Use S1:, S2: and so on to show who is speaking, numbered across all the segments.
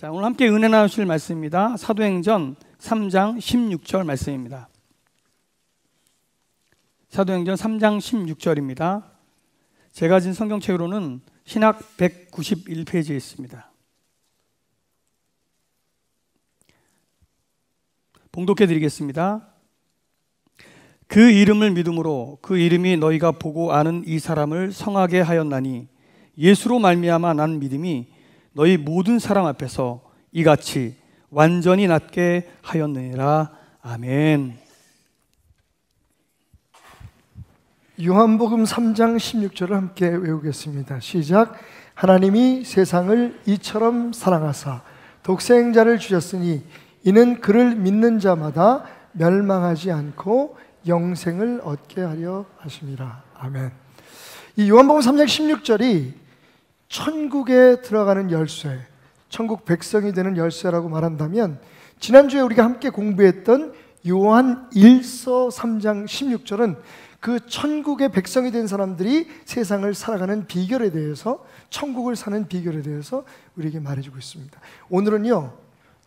S1: 자, 오늘 함께 은혜 나누실 말씀입니다. 사도행전 3장 16절 말씀입니다. 사도행전 3장 16절입니다. 제가 가진 성경책으로는 신학 191페이지에 있습니다. 봉독해 드리겠습니다. 그 이름을 믿음으로 그 이름이 너희가 보고 아는 이 사람을 성하게 하였나니 예수로 말미암아 난 믿음이 너희 모든 사람 앞에서 이같이 완전히 낫게 하였느니라. 아멘.
S2: 요한복음 3장 16절을 함께 외우겠습니다. 시작. 하나님이 세상을 이처럼 사랑하사 독생자를 주셨으니 이는 그를 믿는 자마다 멸망하지 않고 영생을 얻게 하려 하심이라. 아멘. 이 요한복음 3장 16절이 천국에 들어가는 열쇠, 천국 백성이 되는 열쇠라고 말한다면, 지난주에 우리가 함께 공부했던 요한 1서 3장 16절은 그 천국의 백성이 된 사람들이 세상을 살아가는 비결에 대해서, 천국을 사는 비결에 대해서 우리에게 말해주고 있습니다. 오늘은요,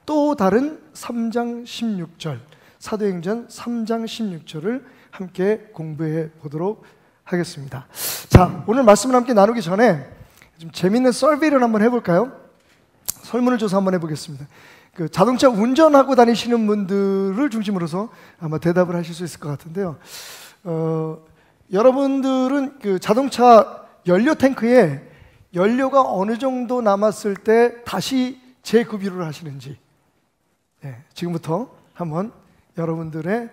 S2: 또 다른 3장 16절, 사도행전 3장 16절을 함께 공부해 보도록 하겠습니다. 자, 오늘 말씀을 함께 나누기 전에 좀 재밌는 서베이를 한번 해볼까요? 설문조사 한번 해보겠습니다. 그 자동차 운전하고 다니시는 분들을 중심으로서 아마 대답을 하실 수 있을 것 같은데요. 여러분들은 그 자동차 연료 탱크에 연료가 어느 정도 남았을 때 다시 재급유를 하시는지, 지금부터 한번 여러분들의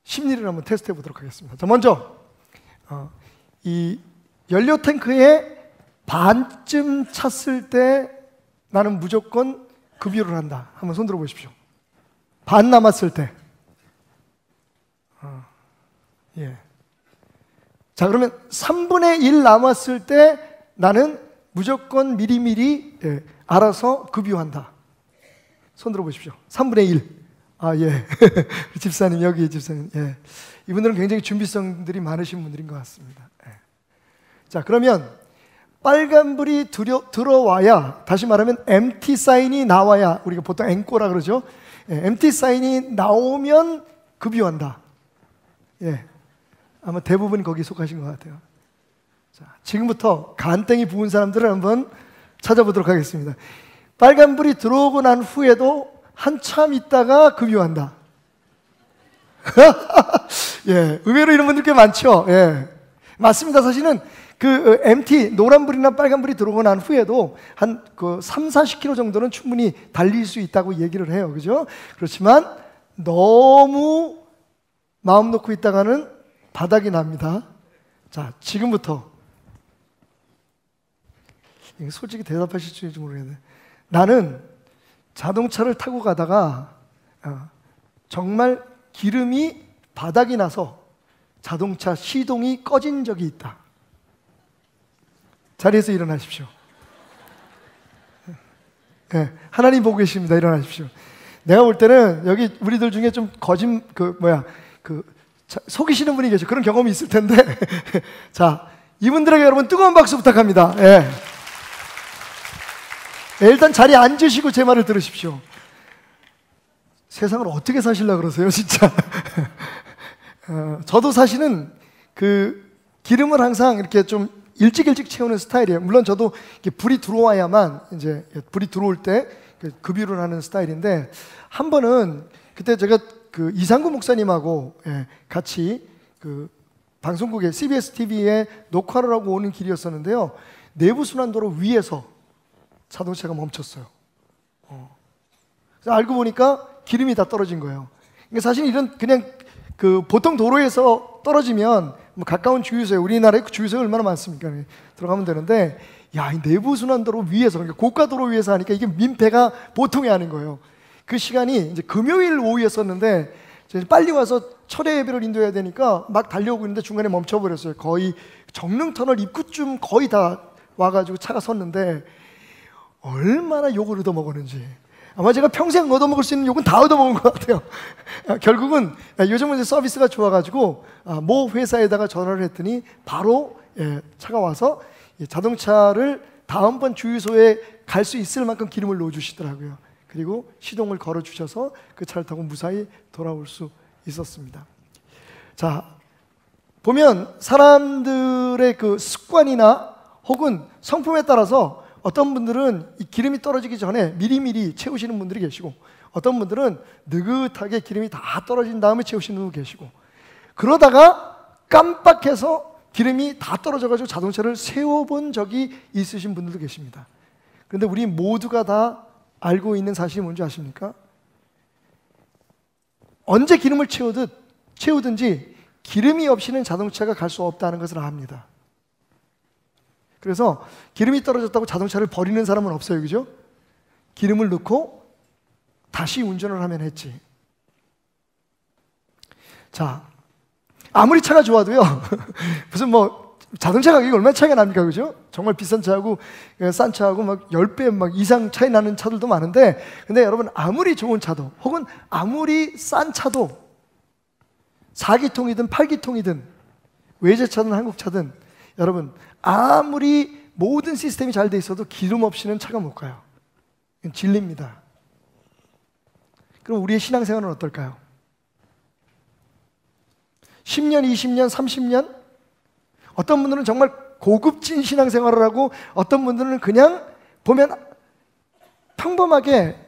S2: 심리를 한번 테스트해 보도록 하겠습니다. 자, 먼저 이 연료 탱크에 반쯤 찼을 때 나는 무조건 급유를 한다. 한번 손 들어 보십시오. 반 남았을 때. 자, 그러면 3분의 1 남았을 때 나는 무조건 미리미리 알아서 급유한다. 손 들어 보십시오. 3분의 1. 아, 예. 집사님, 여기 집사님. 예. 이분들은 굉장히 준비성들이 많으신 분들인 것 같습니다. 예. 자, 그러면 빨간불이 들어와야, 다시 말하면 MT 사인이 나와야, 우리가 보통 앵꼬라 그러죠. MT 사인이 나오면 급유한다. 예. 아마 대부분 거기 속하신 것 같아요. 자, 지금부터 간땡이 부은 사람들을 한번 찾아보도록 하겠습니다. 빨간불이 들어오고 난 후에도 한참 있다가 급유한다. 예, 의외로 이런 분들 꽤 많죠. 예, 맞습니다. 사실은 그 MT, 노란불이나 빨간불이 들어오고 난 후에도 한 3, 40km 정도는 충분히 달릴 수 있다고 얘기를 해요. 그죠? 그렇지만 너무 마음 놓고 있다가는 바닥이 납니다. 자, 지금부터 솔직히 대답하실 수 있을지 모르겠네. 나는 자동차를 타고 가다가 정말 기름이 바닥이 나서 자동차 시동이 꺼진 적이 있다. 자리에서 일어나십시오. 네, 하나님 보고 계십니다. 일어나십시오. 내가 볼 때는 여기 우리들 중에 좀 속이시는 분이 계셔. 그런 경험이 있을 텐데 자, 이분들에게 여러분 뜨거운 박수 부탁합니다. 예. 일단 자리에 앉으시고 제 말을 들으십시오. 세상을 어떻게 사시려고 그러세요, 진짜? 저도 사실은 그 기름을 항상 이렇게 좀 일찍 채우는 스타일이에요. 물론 저도 이렇게 불이 들어와야만, 이제 불이 들어올 때 급유를 하는 스타일인데, 한 번은 그때 제가 그 이상구 목사님하고 같이 그 방송국에 CBS TV에 녹화를 하고 오는 길이었었는데요. 내부순환도로 위에서 자동차가 멈췄어요. 그래서 알고 보니까 기름이 다 떨어진 거예요. 그러니까 사실 이런 그냥 그 보통 도로에서 떨어지면 뭐 가까운 주유소에, 우리나라에 주유소가 얼마나 많습니까? 들어가면 되는데, 야, 이 내부순환도로 위에서, 그러니까 고가도로 위에서 하니까 이게 민폐가 보통이 아닌 거예요. 그 시간이 이제 금요일 오후였었는데, 빨리 와서 철회 예배를 인도해야 되니까 막 달려오고 있는데 중간에 멈춰버렸어요. 거의 정릉터널 입구쯤 거의 다 와가지고 차가 섰는데, 얼마나 욕을 얻어먹었는지. 아마 제가 평생 얻어먹을 수 있는 욕은 다 얻어먹은 것 같아요. 결국은 요즘은 이제 서비스가 좋아가지고 모 회사에다가 전화를 했더니 바로 차가 와서 자동차를 다음번 주유소에 갈 수 있을 만큼 기름을 넣어주시더라고요. 그리고 시동을 걸어주셔서 그 차를 타고 무사히 돌아올 수 있었습니다. 자, 보면 사람들의 그 습관이나 혹은 성품에 따라서 어떤 분들은 이 기름이 떨어지기 전에 미리미리 채우시는 분들이 계시고, 어떤 분들은 느긋하게 기름이 다 떨어진 다음에 채우시는 분도 계시고, 그러다가 깜빡해서 기름이 다 떨어져가지고 자동차를 세워본 적이 있으신 분들도 계십니다. 그런데 우리 모두가 다 알고 있는 사실이 뭔지 아십니까? 언제 기름을 채우든지 기름이 없이는 자동차가 갈 수 없다는 것을 압니다. 그래서 기름이 떨어졌다고 자동차를 버리는 사람은 없어요, 그죠? 기름을 넣고 다시 운전을 하면 했지. 자, 아무리 차가 좋아도요, 무슨 뭐 자동차 가격이 얼마나 차이가 납니까, 그죠? 정말 비싼 차하고 싼 차하고 막 10배 막 이상 차이 나는 차들도 많은데, 근데 여러분, 아무리 좋은 차도 혹은 아무리 싼 차도 4기통이든 8기통이든 외제차든 한국차든, 여러분, 아무리 모든 시스템이 잘 돼 있어도 기름 없이는 차가 못 가요. 이건 진리입니다. 그럼 우리의 신앙생활은 어떨까요? 10년, 20년, 30년? 어떤 분들은 정말 고급진 신앙생활을 하고, 어떤 분들은 그냥 보면 평범하게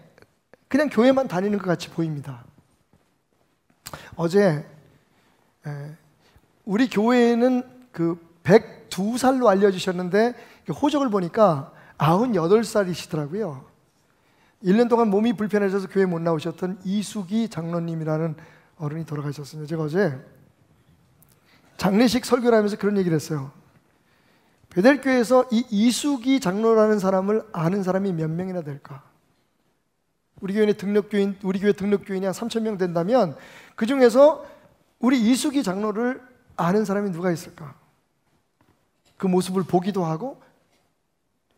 S2: 그냥 교회만 다니는 것 같이 보입니다. 어제 우리 교회에는 그 102살로 알려주셨는데 호적을 보니까 98살이시더라고요. 1년 동안 몸이 불편해져서 교회 못 나오셨던 이수기 장로님이라는 어른이 돌아가셨습니다. 제가 어제 장례식 설교를 하면서 그런 얘기를 했어요. 베델교회에서 이 이수기 장로라는 사람을 아는 사람이 몇 명이나 될까? 우리 교회 등록교인이 한 3,000명 된다면 그 중에서 우리 이수기 장로를 아는 사람이 누가 있을까? 그 모습을 보기도 하고,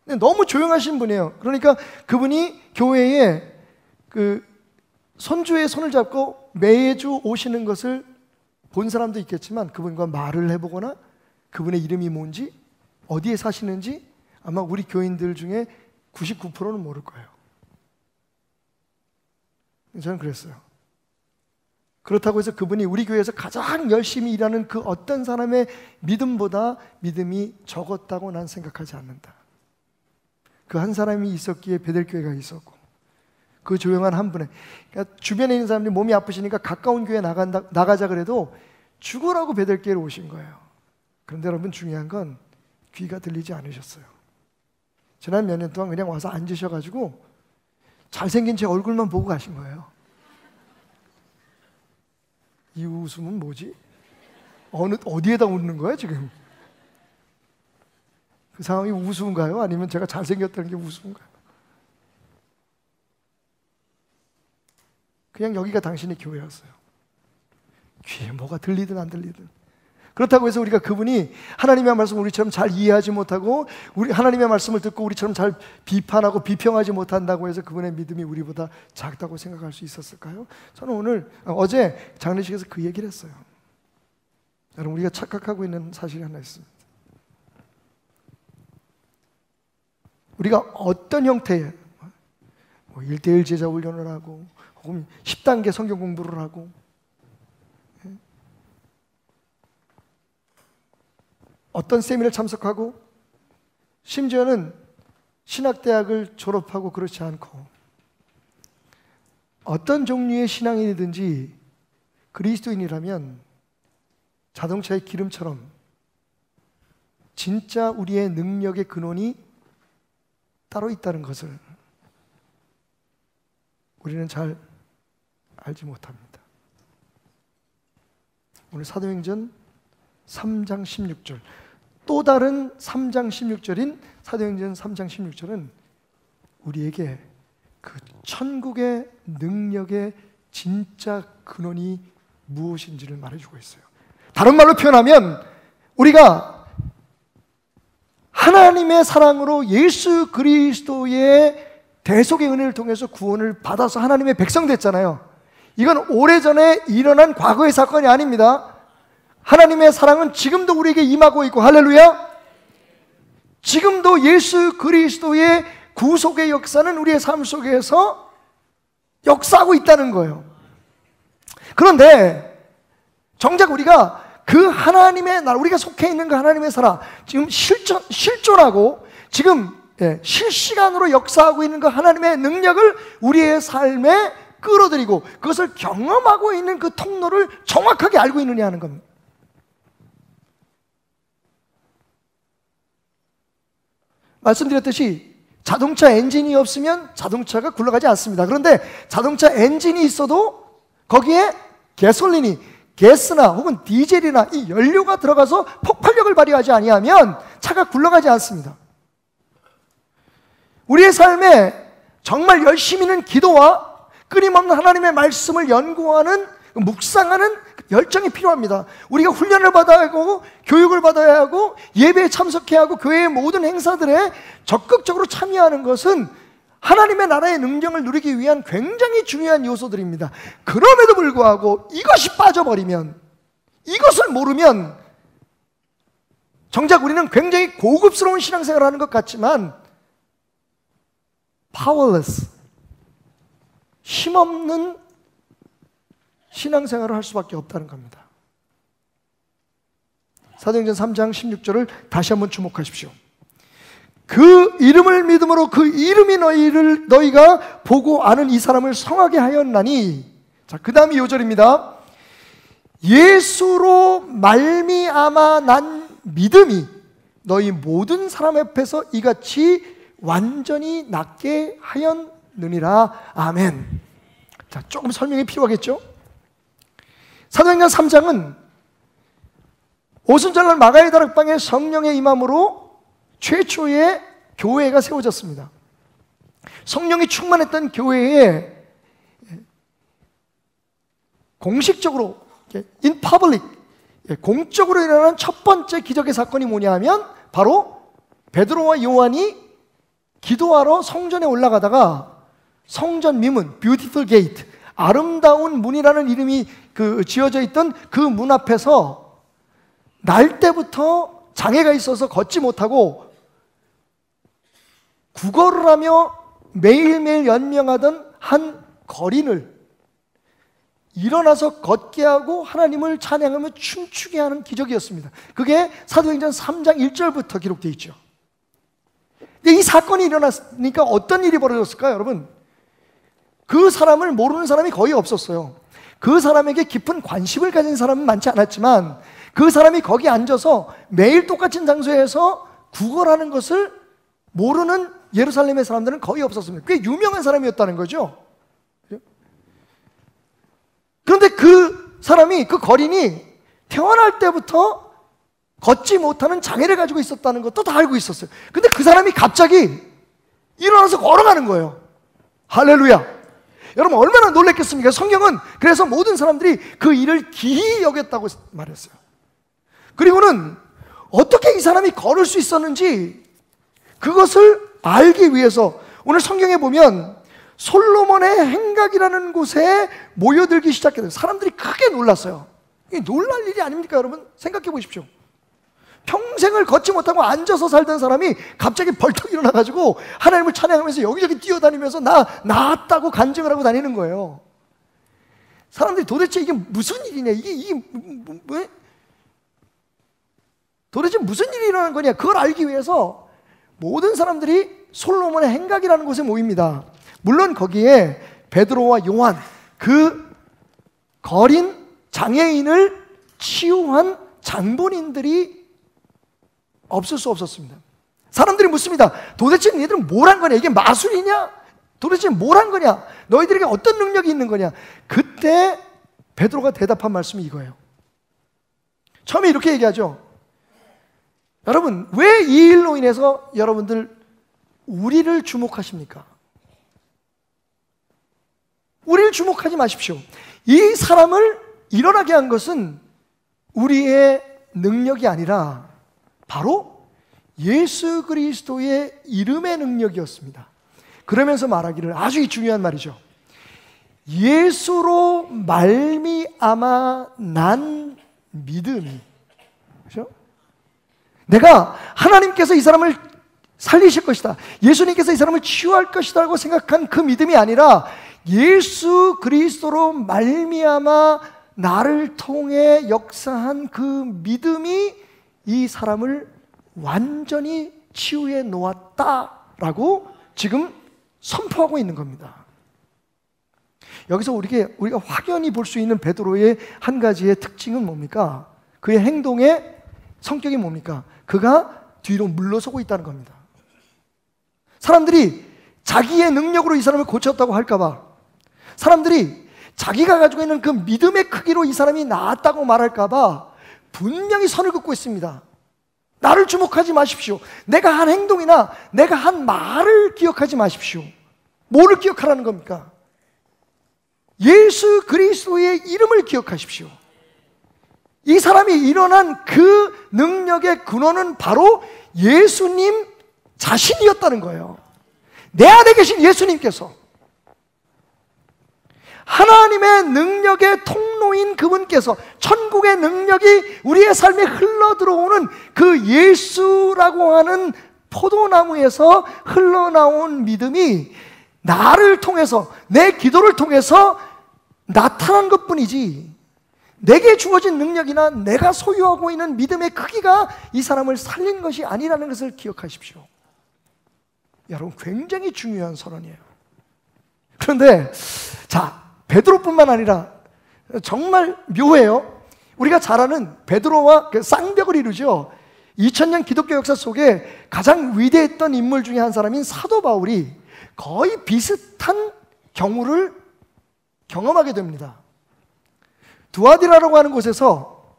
S2: 너무 조용하신 분이에요. 그러니까 그분이 교회에 그 손주의 손을 잡고 매주 오시는 것을 본 사람도 있겠지만, 그분과 말을 해보거나 그분의 이름이 뭔지, 어디에 사시는지 아마 우리 교인들 중에 99%는 모를 거예요. 저는 그랬어요. 그렇다고 해서 그분이 우리 교회에서 가장 열심히 일하는 그 어떤 사람의 믿음보다 믿음이 적었다고 난 생각하지 않는다. 그 한 사람이 있었기에 베델교회가 있었고, 그 조용한 한 분의, 그러니까 주변에 있는 사람들이 몸이 아프시니까 가까운 교회 나가자 그래도 죽으라고 베델교회로 오신 거예요. 그런데 여러분, 중요한 건 귀가 들리지 않으셨어요. 지난 몇 년 동안 그냥 와서 앉으셔가지고 잘생긴 제 얼굴만 보고 가신 거예요. 이 웃음은 뭐지? 어디에다 웃는 거야 지금? 그 상황이 우스운가요? 아니면 제가 잘생겼다는 게 우스운가요? 그냥 여기가 당신의 교회였어요. 귀에 뭐가 들리든 안 들리든. 그렇다고 해서 우리가 그분이 하나님의 말씀을 우리처럼 잘 이해하지 못하고, 우리 하나님의 말씀을 듣고 우리처럼 잘 비판하고 비평하지 못한다고 해서 그분의 믿음이 우리보다 작다고 생각할 수 있었을까요? 저는 어제 장례식에서 그 얘기를 했어요. 여러분, 우리가 착각하고 있는 사실이 하나 있습니다. 우리가 어떤 형태의 1:1 제자 훈련을 하고, 혹은 10단계 성경 공부를 하고, 어떤 세미나를 참석하고, 심지어는 신학대학을 졸업하고 그렇지 않고, 어떤 종류의 신앙인이든지 그리스도인이라면 자동차의 기름처럼 진짜 우리의 능력의 근원이 따로 있다는 것을 우리는 잘 알지 못합니다. 오늘 사도행전 3장 16절, 또 다른 3장 16절인 사도행전 3장 16절은 우리에게 그 천국의 능력의 진짜 근원이 무엇인지를 말해주고 있어요. 다른 말로 표현하면 우리가 하나님의 사랑으로 예수 그리스도의 대속의 은혜를 통해서 구원을 받아서 하나님의 백성 됐잖아요. 이건 오래전에 일어난 과거의 사건이 아닙니다. 하나님의 사랑은 지금도 우리에게 임하고 있고, 할렐루야! 지금도 예수 그리스도의 구속의 역사는 우리의 삶 속에서 역사하고 있다는 거예요. 그런데 정작 우리가 그 하나님의 나라, 우리가 속해 있는 그 하나님의 나라, 지금 실존하고 지금 실시간으로 역사하고 있는 그 하나님의 능력을 우리의 삶에 끌어들이고 그것을 경험하고 있는 그 통로를 정확하게 알고 있느냐 하는 겁니다. 말씀드렸듯이 자동차 엔진이 없으면 자동차가 굴러가지 않습니다. 그런데 자동차 엔진이 있어도 거기에 가솔린이, 가스나 혹은 디젤이나 이 연료가 들어가서 폭발력을 발휘하지 아니하면 차가 굴러가지 않습니다. 우리의 삶에 정말 열심히는 기도와 끊임없는 하나님의 말씀을 연구하는, 묵상하는 열정이 필요합니다. 우리가 훈련을 받아야 하고 교육을 받아야 하고 예배에 참석해야 하고 교회의 모든 행사들에 적극적으로 참여하는 것은 하나님의 나라의 능력을 누리기 위한 굉장히 중요한 요소들입니다. 그럼에도 불구하고 이것이 빠져버리면, 이것을 모르면 정작 우리는 굉장히 고급스러운 신앙생활을 하는 것 같지만 powerless, 힘없는 신앙생활을 할 수밖에 없다는 겁니다. 사도행전 3장 16절을 다시 한번 주목하십시오. 그 이름을 믿음으로 그 이름이 너희가 보고 아는 이 사람을 성하게 하였나니. 자, 그 다음이 요절입니다. 예수로 말미암아 난 믿음이 너희 모든 사람 앞에서 이같이 완전히 낫게 하였느니라. 아멘. 자, 조금 설명이 필요하겠죠? 사도행전 3장은 오순절날 마가의 다락방에 성령의 임함으로 최초의 교회가 세워졌습니다. 성령이 충만했던 교회에 공식적으로 in public, 공적으로 일어나는 첫 번째 기적의 사건이 뭐냐 하면 바로 베드로와 요한이 기도하러 성전에 올라가다가 성전 미문, beautiful gate, 아름다운 문이라는 이름이 지어져 있던 그 문 앞에서 날 때부터 장애가 있어서 걷지 못하고 구걸을 하며 매일매일 연명하던 한 거린을 일어나서 걷게 하고 하나님을 찬양하며 춤추게 하는 기적이었습니다. 그게 사도행전 3장 1절부터 기록되어 있죠. 근데 이 사건이 일어났으니까 어떤 일이 벌어졌을까요, 여러분? 그 사람을 모르는 사람이 거의 없었어요. 그 사람에게 깊은 관심을 가진 사람은 많지 않았지만 그 사람이 거기 앉아서 매일 똑같은 장소에서 구걸하는 것을 모르는 예루살렘의 사람들은 거의 없었습니다. 꽤 유명한 사람이었다는 거죠. 그런데 그 사람이, 그 거린이 태어날 때부터 걷지 못하는 장애를 가지고 있었다는 것도 다 알고 있었어요. 근데 그 사람이 갑자기 일어나서 걸어가는 거예요. 할렐루야. 여러분 얼마나 놀랐겠습니까? 성경은 그래서 모든 사람들이 그 일을 기이 여겼다고 말했어요. 그리고는 어떻게 이 사람이 걸을 수 있었는지 그것을 알기 위해서 오늘 성경에 보면 솔로몬의 행각이라는 곳에 모여들기 시작했어요. 사람들이 크게 놀랐어요. 이게 놀랄 일이 아닙니까, 여러분? 생각해 보십시오. 평생을 걷지 못하고 앉아서 살던 사람이 갑자기 벌떡 일어나가지고 하나님을 찬양하면서 여기저기 뛰어다니면서 나 나았다고 간증을 하고 다니는 거예요. 사람들이 도대체 이게 무슨 일이냐, 이게 뭐? 도대체 무슨 일이 일어난 거냐, 그걸 알기 위해서 모든 사람들이 솔로몬의 행각이라는 곳에 모입니다. 물론 거기에 베드로와 요한, 그 거린 장애인을 치유한 장본인들이 없을 수 없었습니다. 사람들이 묻습니다. 도대체 너희들은 뭘 한 거냐? 이게 마술이냐? 도대체 뭘 한 거냐? 너희들에게 어떤 능력이 있는 거냐? 그때 베드로가 대답한 말씀이 이거예요. 처음에 이렇게 얘기하죠. 여러분, 왜 이 일로 인해서 여러분들 우리를 주목하십니까? 우리를 주목하지 마십시오. 이 사람을 일어나게 한 것은 우리의 능력이 아니라 바로 예수 그리스도의 이름의 능력이었습니다. 그러면서 말하기를, 아주 중요한 말이죠. 예수로 말미암아 난 믿음이. 그렇죠? 내가 하나님께서 이 사람을 살리실 것이다, 예수님께서 이 사람을 치유할 것이다 라고 생각한 그 믿음이 아니라 예수 그리스도로 말미암아 나를 통해 역사한 그 믿음이 이 사람을 완전히 치유해 놓았다라고 지금 선포하고 있는 겁니다. 여기서 우리가 확연히 볼 수 있는 베드로의 한 가지의 특징은 뭡니까? 그의 행동의 성격이 뭡니까? 그가 뒤로 물러서고 있다는 겁니다. 사람들이 자기의 능력으로 이 사람을 고쳤다고 할까봐, 사람들이 자기가 가지고 있는 그 믿음의 크기로 이 사람이 나았다고 말할까봐 분명히 선을 긋고 있습니다. 나를 주목하지 마십시오. 내가 한 행동이나 내가 한 말을 기억하지 마십시오. 뭐를 기억하라는 겁니까? 예수 그리스도의 이름을 기억하십시오. 이 사람이 일어난 그 능력의 근원은 바로 예수님 자신이었다는 거예요. 내 안에 계신 예수님께서, 하나님의 능력의 통로인 그분께서, 천국의 능력이 우리의 삶에 흘러 들어오는 그 예수라고 하는 포도나무에서 흘러나온 믿음이 나를 통해서, 내 기도를 통해서 나타난 것뿐이지, 내게 주어진 능력이나 내가 소유하고 있는 믿음의 크기가 이 사람을 살린 것이 아니라는 것을 기억하십시오. 여러분, 굉장히 중요한 선언이에요. 그런데 자, 베드로뿐만 아니라 정말 묘해요. 우리가 잘 아는 베드로와 그 쌍벽을 이루죠. 2000년 기독교 역사 속에 가장 위대했던 인물 중에 한 사람인 사도 바울이 거의 비슷한 경우를 경험하게 됩니다. 두아디라라고 하는 곳에서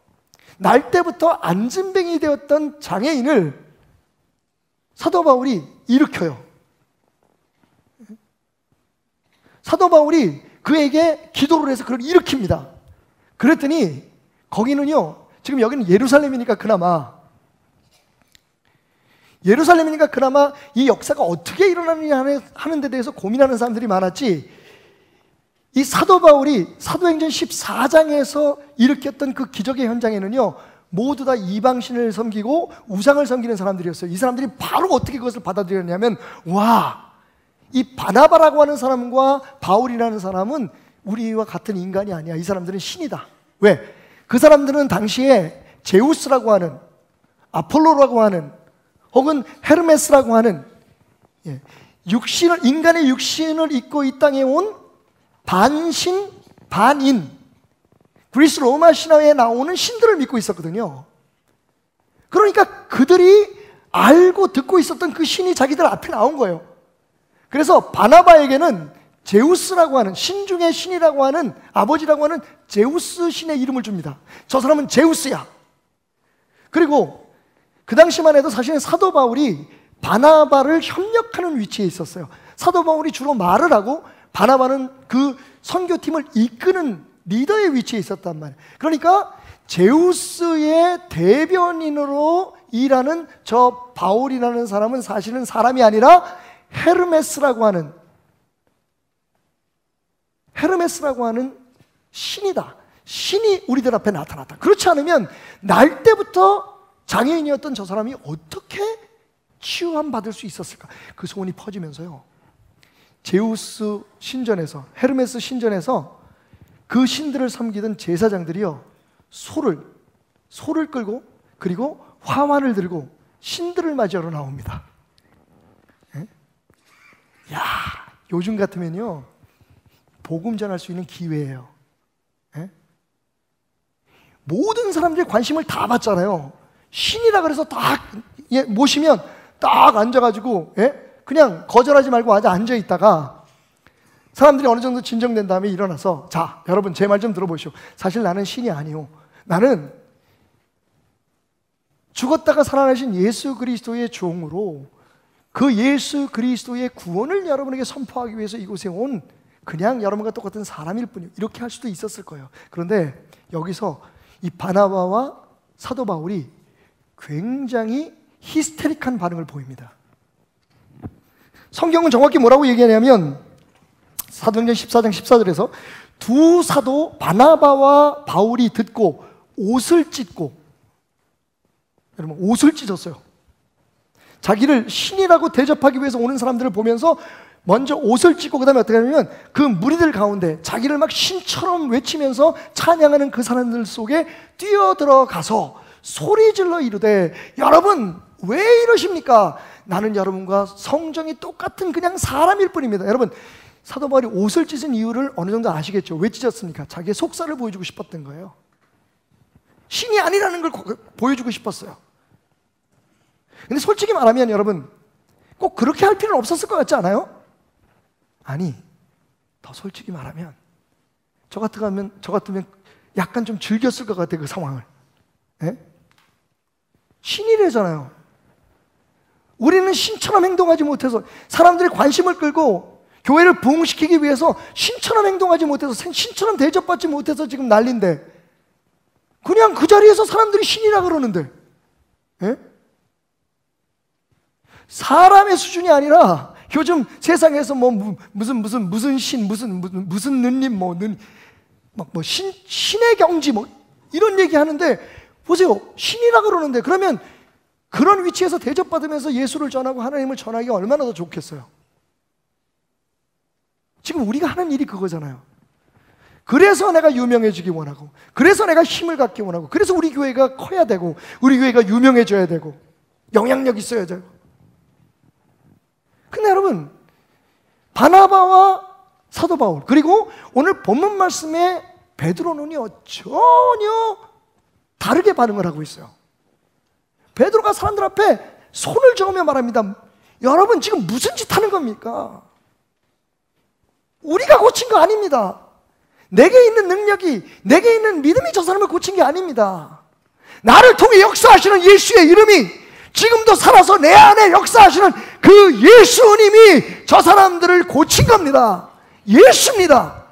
S2: 날 때부터 안진뱅이 되었던 장애인을 사도 바울이 일으켜요. 사도 바울이 그에게 기도를 해서 그를 일으킵니다. 그랬더니 거기는요, 지금 여기는 예루살렘이니까 그나마 이 역사가 어떻게 일어나느냐 하는 데 대해서 고민하는 사람들이 많았지, 이 사도 바울이 사도행전 14장에서 일으켰던 그 기적의 현장에는요, 모두 다 이방신을 섬기고 우상을 섬기는 사람들이었어요. 이 사람들이 바로 어떻게 그것을 받아들였냐면, 와, 이 바나바라고 하는 사람과 바울이라는 사람은 우리와 같은 인간이 아니야. 이 사람들은 신이다. 왜? 그 사람들은 당시에 제우스라고 하는, 아폴로라고 하는, 혹은 헤르메스라고 하는 인간의 육신을 입고 이 땅에 온 반신, 반인, 그리스 로마 신화에 나오는 신들을 믿고 있었거든요. 그러니까 그들이 알고 듣고 있었던 그 신이 자기들 앞에 나온 거예요. 그래서 바나바에게는 제우스라고 하는, 신 중의 신이라고 하는, 아버지라고 하는 제우스 신의 이름을 줍니다. 저 사람은 제우스야. 그리고 그 당시만 해도 사실은 사도 바울이 바나바를 협력하는 위치에 있었어요. 사도 바울이 주로 말을 하고 바나바는 그 선교팀을 이끄는 리더의 위치에 있었단 말이에요. 그러니까 제우스의 대변인으로 일하는 저 바울이라는 사람은 사실은 사람이 아니라 헤르메스라고 하는 신이다. 신이 우리들 앞에 나타났다. 그렇지 않으면 날 때부터 장애인이었던 저 사람이 어떻게 치유함 받을 수 있었을까? 그 소문이 퍼지면서요, 제우스 신전에서, 헤르메스 신전에서 그 신들을 섬기던 제사장들이요, 소를 끌고, 그리고 화환을 들고 신들을 맞이하러 나옵니다. 야, 요즘 같으면요, 복음 전할 수 있는 기회예요. 모든 사람들이 관심을 다 받잖아요. 신이라 그래서 딱 모시면 딱 앉아가지고 그냥 거절하지 말고 앉아 있다가 사람들이 어느 정도 진정된 다음에 일어나서, 자, 여러분 제 말 좀 들어보시오. 사실 나는 신이 아니오. 나는 죽었다가 살아나신 예수 그리스도의 종으로 그 예수 그리스도의 구원을 여러분에게 선포하기 위해서 이곳에 온 그냥 여러분과 똑같은 사람일 뿐이에요. 이렇게 할 수도 있었을 거예요. 그런데 여기서 이 바나바와 사도 바울이 굉장히 히스테릭한 반응을 보입니다. 성경은 정확히 뭐라고 얘기하냐면, 사도행전 14장 14절에서 두 사도 바나바와 바울이 듣고 옷을 찢고, 여러분 옷을 찢었어요. 자기를 신이라고 대접하기 위해서 오는 사람들을 보면서 먼저 옷을 찢고 그 다음에 어떻게 하냐면 그 무리들 가운데 자기를 막 신처럼 외치면서 찬양하는 그 사람들 속에 뛰어들어가서 소리질러 이르되 여러분 왜 이러십니까? 나는 여러분과 성정이 똑같은 그냥 사람일 뿐입니다. 여러분 사도 바울이 옷을 찢은 이유를 어느 정도 아시겠죠? 왜 찢었습니까? 자기의 속살을 보여주고 싶었던 거예요. 신이 아니라는 걸 보여주고 싶었어요. 근데 솔직히 말하면 여러분 꼭 그렇게 할 필요는 없었을 것 같지 않아요? 아니, 더 솔직히 말하면 저 같으면 약간 좀 즐겼을 것 같아요, 그 상황을. 예? 신이래잖아요. 우리는 신처럼 행동하지 못해서 사람들의 관심을 끌고 교회를 부흥시키기 위해서 신처럼 행동하지 못해서 신처럼 대접받지 못해서 지금 난리인데 그냥 그 자리에서 사람들이 신이라 그러는데 예? 사람의 수준이 아니라 요즘 세상에서 뭐 무슨 신 무슨 누님 신의 경지 뭐 이런 얘기 하는데 보세요. 신이라 그러는데 그러면 그런 위치에서 대접받으면서 예수를 전하고 하나님을 전하기가 얼마나 더 좋겠어요. 지금 우리가 하는 일이 그거잖아요. 그래서 내가 유명해지기 원하고 그래서 내가 힘을 갖기 원하고 그래서 우리 교회가 커야 되고 우리 교회가 유명해져야 되고 영향력 있어야 되고. 근데 여러분 바나바와 사도 바울 그리고 오늘 본문 말씀에 베드로는 전혀 다르게 반응을 하고 있어요. 베드로가 사람들 앞에 손을 저으며 말합니다. 여러분 지금 무슨 짓 하는 겁니까? 우리가 고친 거 아닙니다. 내게 있는 능력이, 내게 있는 믿음이 저 사람을 고친 게 아닙니다. 나를 통해 역사하시는 예수의 이름이 지금도 살아서 내 안에 역사하시는 그 예수님이 저 사람들을 고친 겁니다. 예수입니다.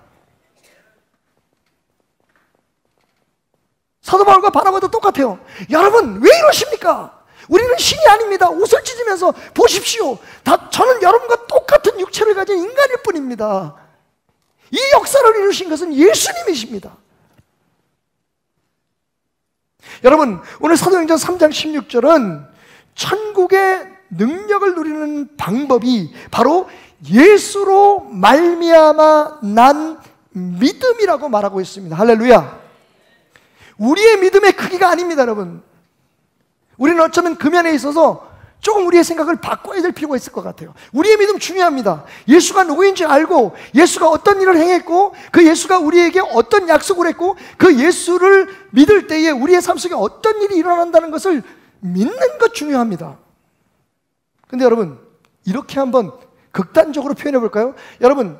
S2: 사도 바울과 바나바도 똑같아요. 여러분 왜 이러십니까? 우리는 신이 아닙니다. 옷을 찢으면서 보십시오. 저는 여러분과 똑같은 육체를 가진 인간일 뿐입니다. 이 역사를 이루신 것은 예수님이십니다. 여러분 오늘 사도행전 3장 16절은 천국의 능력을 누리는 방법이 바로 예수로 말미암아 난 믿음이라고 말하고 있습니다. 할렐루야. 우리의 믿음의 크기가 아닙니다. 여러분 우리는 어쩌면 그 면에 있어서 조금 우리의 생각을 바꿔야 될 필요가 있을 것 같아요. 우리의 믿음 중요합니다. 예수가 누구인지 알고 예수가 어떤 일을 행했고 그 예수가 우리에게 어떤 약속을 했고 그 예수를 믿을 때에 우리의 삶 속에 어떤 일이 일어난다는 것을 믿는 것 중요합니다. 근데 여러분 이렇게 한번 극단적으로 표현해 볼까요? 여러분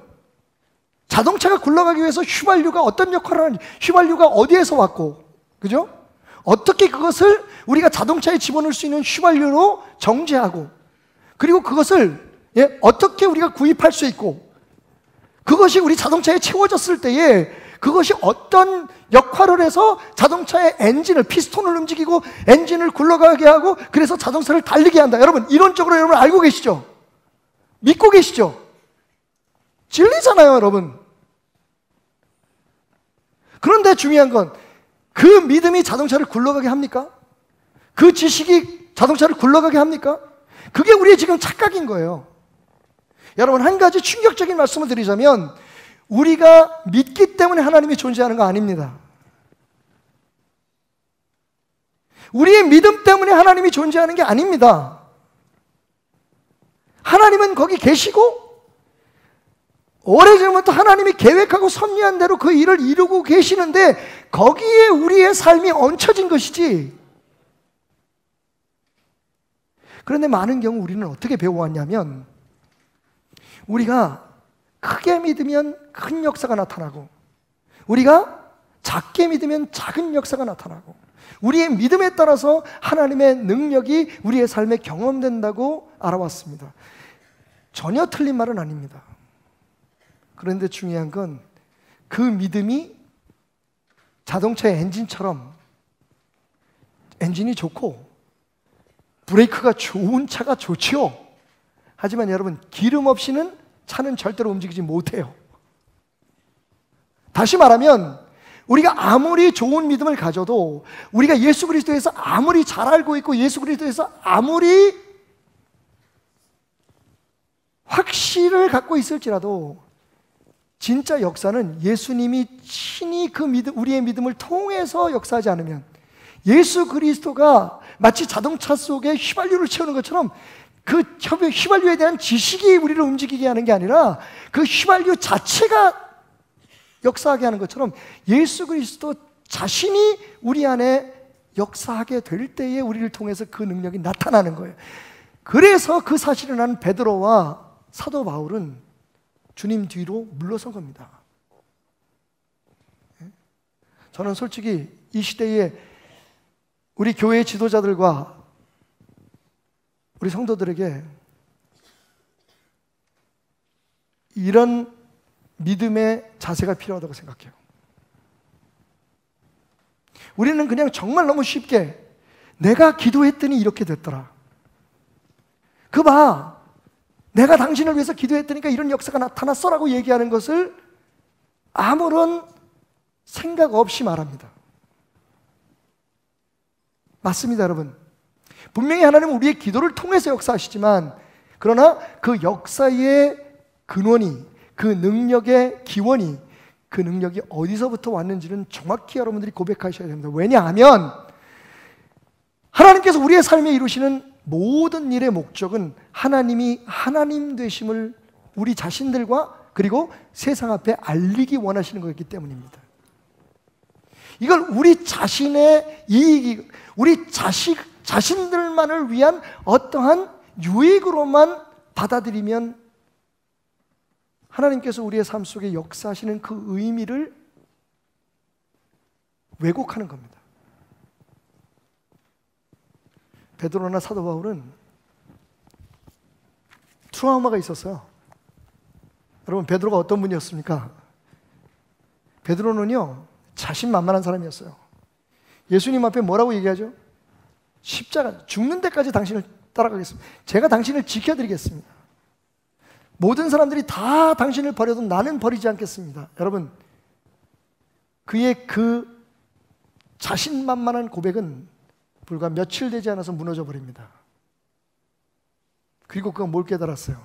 S2: 자동차가 굴러가기 위해서 휘발유가 어떤 역할을 하는지, 휘발유가 어디에서 왔고 그죠? 어떻게 그것을 우리가 자동차에 집어넣을 수 있는 휘발유로 정제하고 그리고 그것을 어떻게 우리가 구입할 수 있고 그것이 우리 자동차에 채워졌을 때에 그것이 어떤 역할을 해서 자동차의 엔진을 피스톤을 움직이고 엔진을 굴러가게 하고 그래서 자동차를 달리게 한다. 여러분 이론적으로 여러분 알고 계시죠? 믿고 계시죠? 진리잖아요 여러분. 그런데 중요한 건 그 믿음이 자동차를 굴러가게 합니까? 그 지식이 자동차를 굴러가게 합니까? 그게 우리의 지금 착각인 거예요. 여러분 한 가지 충격적인 말씀을 드리자면 우리가 믿기 때문에 하나님이 존재하는 거 아닙니다. 우리의 믿음 때문에 하나님이 존재하는 게 아닙니다. 하나님은 거기 계시고 오래전부터 하나님이 계획하고 섭리한 대로 그 일을 이루고 계시는데 거기에 우리의 삶이 얹혀진 것이지. 그런데 많은 경우 우리는 어떻게 배워왔냐면 우리가 크게 믿으면 큰 역사가 나타나고 우리가 작게 믿으면 작은 역사가 나타나고 우리의 믿음에 따라서 하나님의 능력이 우리의 삶에 경험된다고 알아왔습니다. 전혀 틀린 말은 아닙니다. 그런데 중요한 건 그 믿음이 자동차의 엔진처럼 엔진이 좋고 브레이크가 좋은 차가 좋지요. 하지만 여러분 기름 없이는 차는 절대로 움직이지 못해요. 다시 말하면 우리가 아무리 좋은 믿음을 가져도 우리가 예수 그리스도에서 아무리 잘 알고 있고 예수 그리스도에서 아무리 확신을 갖고 있을지라도 진짜 역사는 예수님이 친히 그 우리의 믿음을 통해서 역사하지 않으면, 예수 그리스도가 마치 자동차 속에 휘발유를 채우는 것처럼 그 휘발유에 대한 지식이 우리를 움직이게 하는 게 아니라 그 휘발유 자체가 역사하게 하는 것처럼 예수 그리스도 자신이 우리 안에 역사하게 될 때에 우리를 통해서 그 능력이 나타나는 거예요. 그래서 그 사실을 아는 베드로와 사도 바울은 주님 뒤로 물러선 겁니다. 저는 솔직히 이 시대에 우리 교회 지도자들과 우리 성도들에게 이런 믿음의 자세가 필요하다고 생각해요. 우리는 그냥 정말 너무 쉽게 내가 기도했더니 이렇게 됐더라, 그 봐, 내가 당신을 위해서 기도했더니까 이런 역사가 나타났어 라고 얘기하는 것을 아무런 생각 없이 말합니다. 맞습니다, 여러분. 분명히 하나님은 우리의 기도를 통해서 역사하시지만, 그러나 그 역사의 근원이, 그 능력의 기원이, 그 능력이 어디서부터 왔는지는 정확히 여러분들이 고백하셔야 됩니다. 왜냐하면 하나님께서 우리의 삶에 이루시는 모든 일의 목적은 하나님이 하나님 되심을 우리 자신들과 그리고 세상 앞에 알리기 원하시는 것이기 때문입니다. 이걸 우리 자신의 이익이, 우리 자신들만을 위한 어떠한 유익으로만 받아들이면 하나님께서 우리의 삶 속에 역사하시는 그 의미를 왜곡하는 겁니다. 베드로나 사도 바울은 트라우마가 있었어요. 여러분, 베드로가 어떤 분이었습니까? 베드로는요, 자신만만한 사람이었어요. 예수님 앞에 뭐라고 얘기하죠? 십자가, 죽는 데까지 당신을 따라가겠습니다. 제가 당신을 지켜드리겠습니다. 모든 사람들이 다 당신을 버려도 나는 버리지 않겠습니다. 여러분, 그의 그 자신만만한 고백은 불과 며칠 되지 않아서 무너져 버립니다. 그리고 그가 뭘 깨달았어요?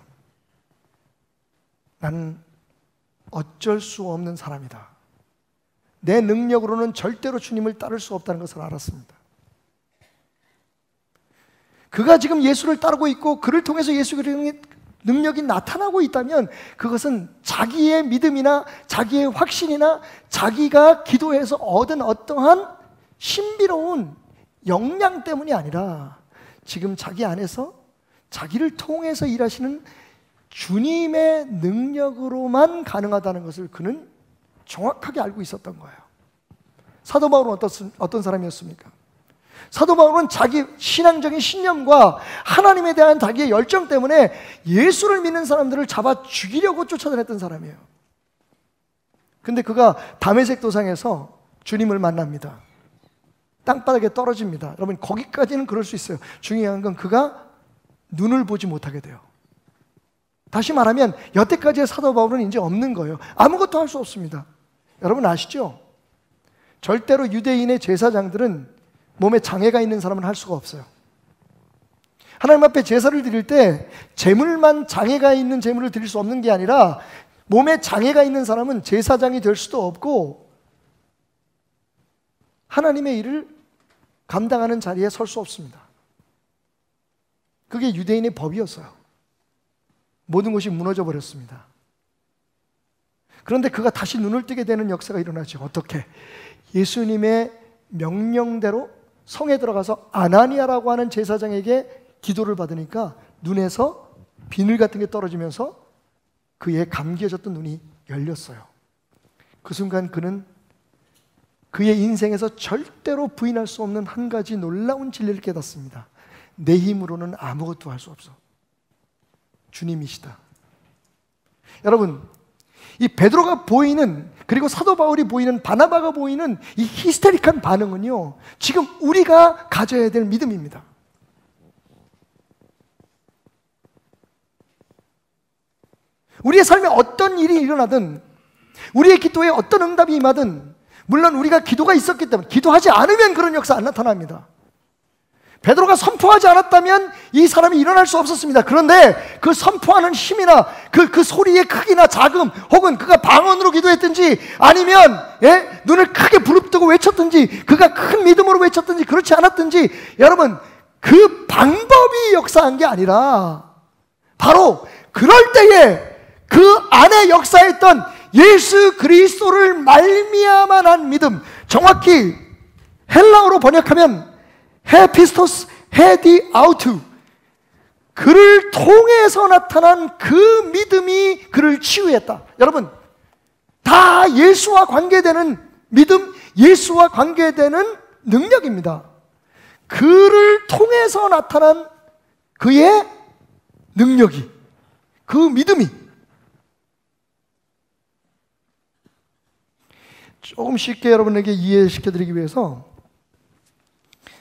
S2: 나는 어쩔 수 없는 사람이다. 내 능력으로는 절대로 주님을 따를 수 없다는 것을 알았습니다. 그가 지금 예수를 따르고 있고 그를 통해서 예수 그리스도의 능력이 나타나고 있다면 그것은 자기의 믿음이나 자기의 확신이나 자기가 기도해서 얻은 어떠한 신비로운 역량 때문이 아니라 지금 자기 안에서 자기를 통해서 일하시는 주님의 능력으로만 가능하다는 것을 그는 정확하게 알고 있었던 거예요. 사도 바울은 어떤 사람이었습니까? 사도 바울은 자기 신앙적인 신념과 하나님에 대한 자기의 열정 때문에 예수를 믿는 사람들을 잡아 죽이려고 쫓아다녔던 사람이에요. 근데 그가 다메섹 도상에서 주님을 만납니다. 땅바닥에 떨어집니다. 여러분, 거기까지는 그럴 수 있어요. 중요한 건 그가 눈을 보지 못하게 돼요. 다시 말하면 여태까지의 사도 바울은 이제 없는 거예요. 아무것도 할 수 없습니다. 여러분 아시죠? 절대로 유대인의 제사장들은 몸에 장애가 있는 사람은 할 수가 없어요. 하나님 앞에 제사를 드릴 때 제물만 장애가 있는 제물을 드릴 수 없는 게 아니라 몸에 장애가 있는 사람은 제사장이 될 수도 없고 하나님의 일을 감당하는 자리에 설 수 없습니다. 그게 유대인의 법이었어요. 모든 것이 무너져 버렸습니다. 그런데 그가 다시 눈을 뜨게 되는 역사가 일어나죠. 어떻게? 예수님의 명령대로 성에 들어가서 아나니아라고 하는 제사장에게 기도를 받으니까 눈에서 비늘 같은 게 떨어지면서 그의 감기어졌던 눈이 열렸어요. 그 순간 그는 그의 인생에서 절대로 부인할 수 없는 한 가지 놀라운 진리를 깨닫습니다. 내 힘으로는 아무것도 할 수 없어. 주님이시다. 여러분, 이 베드로가 보이는, 그리고 사도 바울이 보이는, 바나바가 보이는 이 히스테릭한 반응은요, 지금 우리가 가져야 될 믿음입니다. 우리의 삶에 어떤 일이 일어나든, 우리의 기도에 어떤 응답이 임하든, 물론 우리가 기도가 있었기 때문에, 기도하지 않으면 그런 역사 안 나타납니다. 베드로가 선포하지 않았다면 이 사람이 일어날 수 없었습니다. 그런데 그 선포하는 힘이나 그 소리의 크기나 작음, 혹은 그가 방언으로 기도했든지 아니면 눈을 크게 부릅뜨고 외쳤든지 그가 큰 믿음으로 외쳤든지 그렇지 않았든지, 여러분, 그 방법이 역사한 게 아니라 바로 그럴 때에 그 안에 역사했던 예수 그리스도를 말미암아한 믿음, 정확히 헬라어로 번역하면 헤피스토스 헤디 아우투, 그를 통해서 나타난 그 믿음이 그를 치유했다. 여러분, 다 예수와 관계되는 믿음, 예수와 관계되는 능력입니다. 그를 통해서 나타난 그의 능력이, 그 믿음이. 조금 쉽게 여러분에게 이해시켜드리기 위해서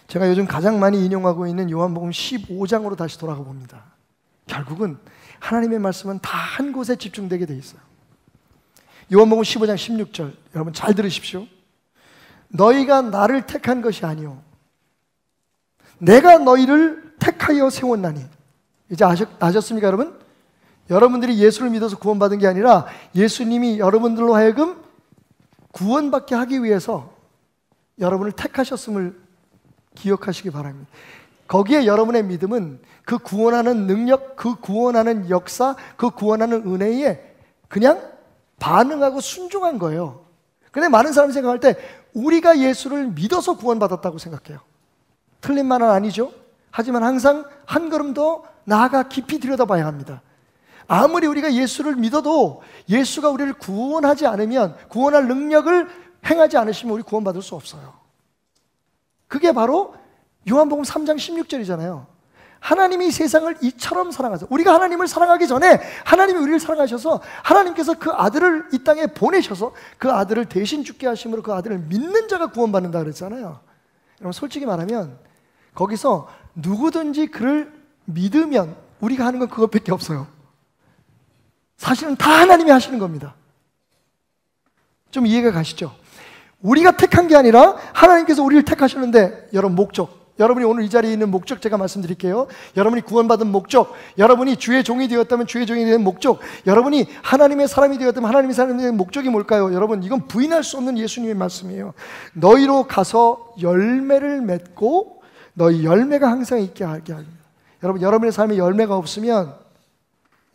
S2: 제가 요즘 가장 많이 인용하고 있는 요한복음 15장으로 다시 돌아가 봅니다. 결국은 하나님의 말씀은 다 한 곳에 집중되게 돼 있어요. 요한복음 15장 16절, 여러분 잘 들으십시오. 너희가 나를 택한 것이 아니요 내가 너희를 택하여 세웠나니. 이제 아셨습니까, 여러분? 여러분들이 예수를 믿어서 구원받은 게 아니라 예수님이 여러분들로 하여금 구원받게 하기 위해서 여러분을 택하셨음을 기억하시기 바랍니다. 거기에 여러분의 믿음은 그 구원하는 능력, 그 구원하는 역사, 그 구원하는 은혜에 그냥 반응하고 순종한 거예요. 근데 많은 사람이 생각할 때 우리가 예수를 믿어서 구원받았다고 생각해요. 틀린 말은 아니죠. 하지만 항상 한 걸음 더 나아가 깊이 들여다봐야 합니다. 아무리 우리가 예수를 믿어도 예수가 우리를 구원하지 않으면, 구원할 능력을 행하지 않으시면 우리 구원받을 수 없어요. 그게 바로 요한복음 3장 16절이잖아요. 하나님이 세상을 이처럼 사랑하셔서, 우리가 하나님을 사랑하기 전에 하나님이 우리를 사랑하셔서 하나님께서 그 아들을 이 땅에 보내셔서 그 아들을 대신 죽게 하심으로 그 아들을 믿는 자가 구원받는다 그랬잖아요. 여러분, 솔직히 말하면 거기서 누구든지 그를 믿으면 우리가 하는 건 그것밖에 없어요. 사실은 다 하나님이 하시는 겁니다. 좀 이해가 가시죠? 우리가 택한 게 아니라 하나님께서 우리를 택하셨는데, 여러분 목적, 여러분이 오늘 이 자리에 있는 목적 제가 말씀드릴게요. 여러분이 구원받은 목적, 여러분이 주의 종이 되었다면 주의 종이 된 목적, 여러분이 하나님의 사람이 되었다면 하나님의 사람이 된 목적이 뭘까요? 여러분, 이건 부인할 수 없는 예수님의 말씀이에요. 너희로 가서 열매를 맺고 너희 열매가 항상 있게 하게 합니다. 여러분, 여러분의 삶에 열매가 없으면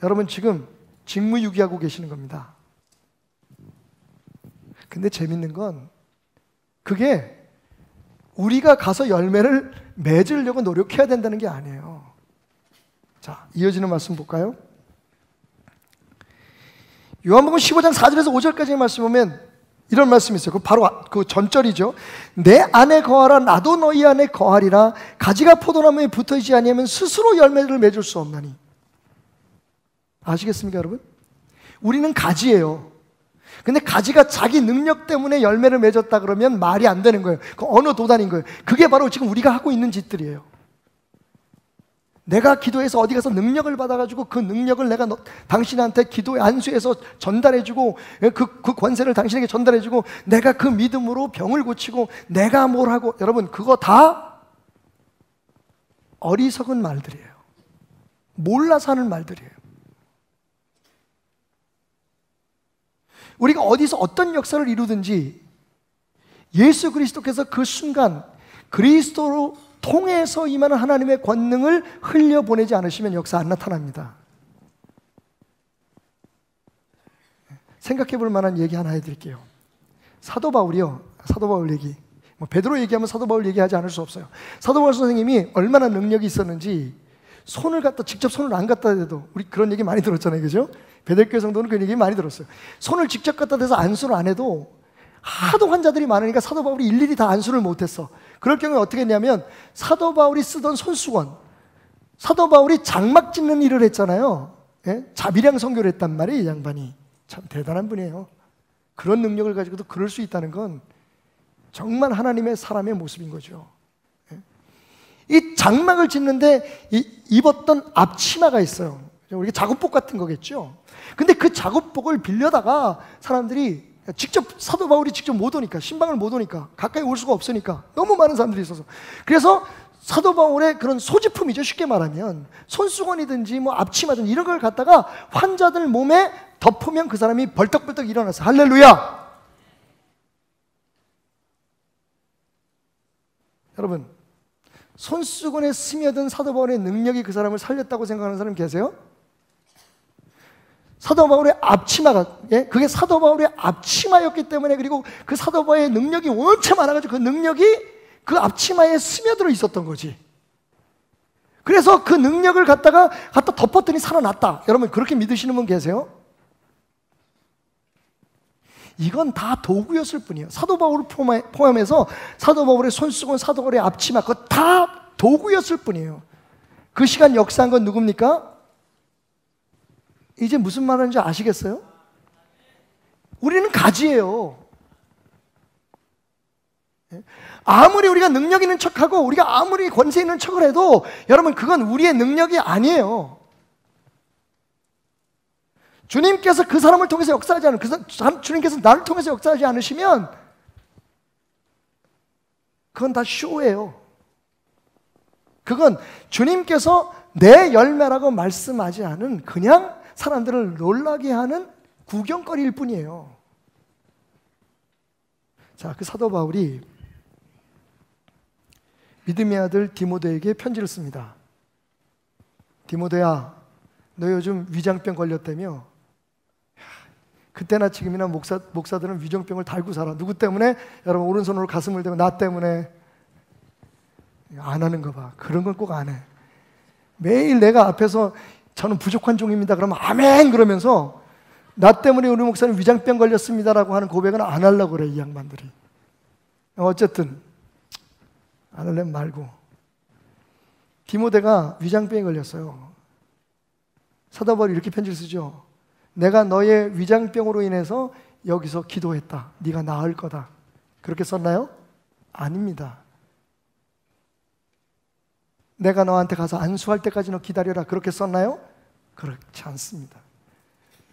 S2: 여러분 지금 직무유기하고 계시는 겁니다. 근데 재밌는 건 그게 우리가 가서 열매를 맺으려고 노력해야 된다는 게 아니에요. 자, 이어지는 말씀 볼까요? 요한복음 15장 4절에서 5절까지의 말씀 보면 이런 말씀이 있어요. 그 바로 그 전절이죠. 내 안에 거하라 나도 너희 안에 거하리라. 가지가 포도나무에 붙어있지 아니하면 스스로 열매를 맺을 수 없나니. 아시겠습니까, 여러분? 우리는 가지예요. 근데 가지가 자기 능력 때문에 열매를 맺었다 그러면 말이 안 되는 거예요. 그 어느 도단인 거예요. 그게 바로 지금 우리가 하고 있는 짓들이에요. 내가 기도해서 어디 가서 능력을 받아가지고 그 능력을 내가 당신한테 기도의 안수해서 전달해주고 그 권세를 당신에게 전달해주고 내가 그 믿음으로 병을 고치고 내가 뭘 하고, 여러분 그거 다 어리석은 말들이에요. 몰라서 하는 말들이에요. 우리가 어디서 어떤 역사를 이루든지 예수 그리스도께서 그 순간 그리스도로 통해서 임하는 하나님의 권능을 흘려보내지 않으시면 역사 안 나타납니다. 생각해 볼 만한 얘기 하나 해드릴게요. 사도 바울이요. 사도 바울 얘기. 베드로 얘기하면 사도 바울 얘기하지 않을 수 없어요. 사도 바울 선생님이 얼마나 능력이 있었는지 손을 갖다, 직접 손을 안 갖다 대도, 우리 그런 얘기 많이 들었잖아요. 그죠? 베델교회 성도는 그런 얘기 많이 들었어요. 손을 직접 갖다 대서 안수를 안 해도 하도 환자들이 많으니까 사도 바울이 일일이 다 안수를 못했어. 그럴 경우에 어떻게 했냐면 사도 바울이 쓰던 손수건, 사도 바울이 장막 짓는 일을 했잖아요. 예? 자비량 선교를 했단 말이에요. 이 양반이 참 대단한 분이에요. 그런 능력을 가지고도 그럴 수 있다는 건 정말 하나님의 사람의 모습인 거죠. 예? 이 장막을 짓는데 입었던 앞치마가 있어요. 우리가 작업복 같은 거겠죠. 근데 그 작업복을 빌려다가 사람들이 직접, 사도 바울이 직접 못 오니까, 신방을 못 오니까, 가까이 올 수가 없으니까, 너무 많은 사람들이 있어서, 그래서 사도 바울의 그런 소지품이죠. 쉽게 말하면 손수건이든지 뭐 앞치마든지 이런 걸 갖다가 환자들 몸에 덮으면 그 사람이 벌떡벌떡 일어나서 할렐루야. 여러분, 손수건에 스며든 사도 바울의 능력이 그 사람을 살렸다고 생각하는 사람 계세요? 사도 바울의 앞치마가, 그게 사도 바울의 앞치마였기 때문에, 그리고 그 사도 바울의 능력이 원체 많아가지고 그 능력이 그 앞치마에 스며들어 있었던 거지. 그래서 그 능력을 갖다 덮었더니 살아났다. 여러분, 그렇게 믿으시는 분 계세요? 이건 다 도구였을 뿐이에요. 사도 바울을 포함해서 사도 바울의 손수건, 사도 바울의 앞치마, 그거 다 도구였을 뿐이에요. 그 시간 역사한 건 누굽니까? 이제 무슨 말하는지 아시겠어요? 우리는 가지예요. 아무리 우리가 능력 있는 척하고 우리가 아무리 권세 있는 척을 해도 여러분, 그건 우리의 능력이 아니에요. 주님께서 그 사람을 통해서 역사하지 않으면, 주님께서 나를 통해서 역사하지 않으시면 그건 다 쇼예요. 그건 주님께서 내 열매라고 말씀하지 않은 그냥 사람들을 놀라게 하는 구경거리일 뿐이에요. 자, 그 사도 바울이 믿음의 아들 디모데에게 편지를 씁니다. 디모데야, 너 요즘 위장병 걸렸다며? 그때나 지금이나 목사들은 위장병을 달고 살아. 누구 때문에? 여러분, 오른손으로 가슴을 대고 나 때문에. 안 하는 거 봐. 그런 건 꼭 안 해. 매일 내가 앞에서 저는 부족한 종입니다 그러면 아멘 그러면서 나 때문에 우리 목사님 위장병 걸렸습니다라고 하는 고백은 안 하려고 그래, 이 양반들이. 어쨌든 안 하려면 말고. 디모데가 위장병에 걸렸어요. 사도 바울이 이렇게 편지를 쓰죠. 내가 너의 위장병으로 인해서 여기서 기도했다. 네가 나을 거다. 그렇게 썼나요? 아닙니다. 내가 너한테 가서 안수할 때까지 너 기다려라. 그렇게 썼나요? 그렇지 않습니다.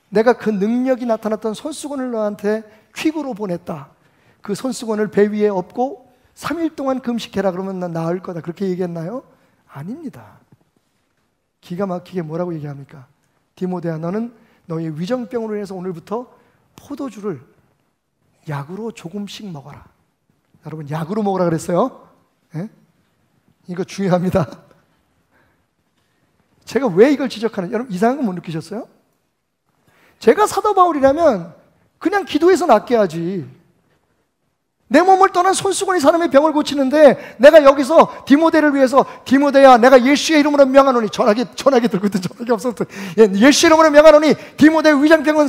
S2: 내가 그 능력이 나타났던 손수건을 너한테 퀵으로 보냈다. 그 손수건을 배 위에 엎고 3일 동안 금식해라. 그러면 난 나을 거다. 그렇게 얘기했나요? 아닙니다. 기가 막히게 뭐라고 얘기합니까? 디모데야, 너는 너의 위장병으로 인해서 오늘부터 포도주를 약으로 조금씩 먹어라. 여러분, 약으로 먹으라 그랬어요? 네? 이거 중요합니다. 제가 왜 이걸 지적하는지 여러분 이상한 거 못 느끼셨어요? 제가 사도 바울이라면 그냥 기도해서 낫게 하지. 내 몸을 떠난 손수건이 사람의 병을 고치는데 내가 여기서 디모데를 위해서 디모데야, 내가 예수의 이름으로 명하노니, 전화기 들거든. 전화기 없었던 예수의 이름으로 명하노니 디모데의 위장병은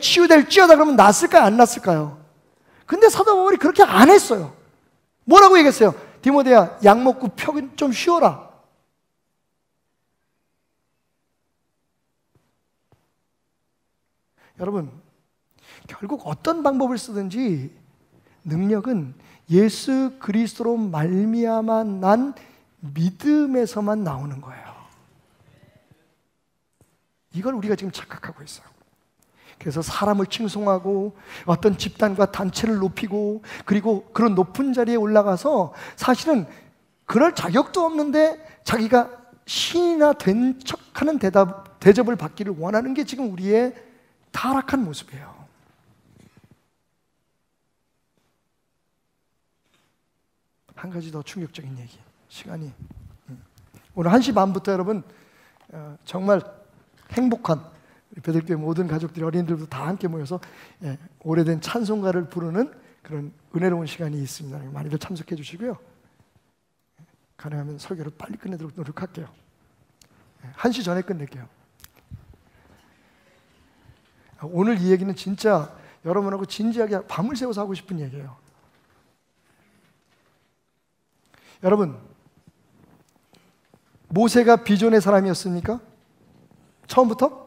S2: 치유될지어다. 그러면 낫을까요? 안 낫을까요? 근데 사도 바울이 그렇게 안 했어요. 뭐라고 얘기했어요? 디모데야, 약 먹고 좀 쉬어라. 여러분, 결국 어떤 방법을 쓰든지 능력은 예수 그리스도로 말미암아 난 믿음에서만 나오는 거예요. 이걸 우리가 지금 착각하고 있어요. 그래서 사람을 칭송하고 어떤 집단과 단체를 높이고 그리고 그런 높은 자리에 올라가서 사실은 그럴 자격도 없는데 자기가 신이나 된 척하는 대접을 받기를 원하는 게 지금 우리의 타락한 모습이에요. 한 가지 더 충격적인 얘기. 시간이 오늘 1시 반부터 여러분 정말 행복한 베들교회 모든 가족들이, 어린이들도 다 함께 모여서 오래된 찬송가를 부르는 그런 은혜로운 시간이 있습니다. 많이들 참석해 주시고요. 가능하면 설교를 빨리 끝내도록 노력할게요. 1시 전에 끝낼게요. 오늘 이 얘기는 진짜 여러분하고 진지하게 밤을 새워서 하고 싶은 얘기예요. 여러분, 모세가 비전의 사람이었습니까? 처음부터?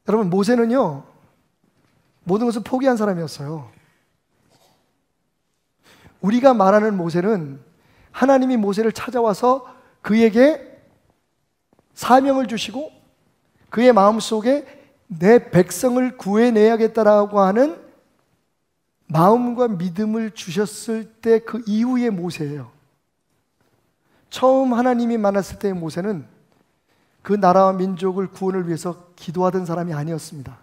S2: 여러분, 모세는요 모든 것을 포기한 사람이었어요. 우리가 말하는 모세는 하나님이 모세를 찾아와서 그에게 사명을 주시고 그의 마음속에 내 백성을 구해내야겠다라고 하는 마음과 믿음을 주셨을 때 그 이후의 모세예요. 처음 하나님이 만났을 때의 모세는 그 나라와 민족을 구원을 위해서 기도하던 사람이 아니었습니다.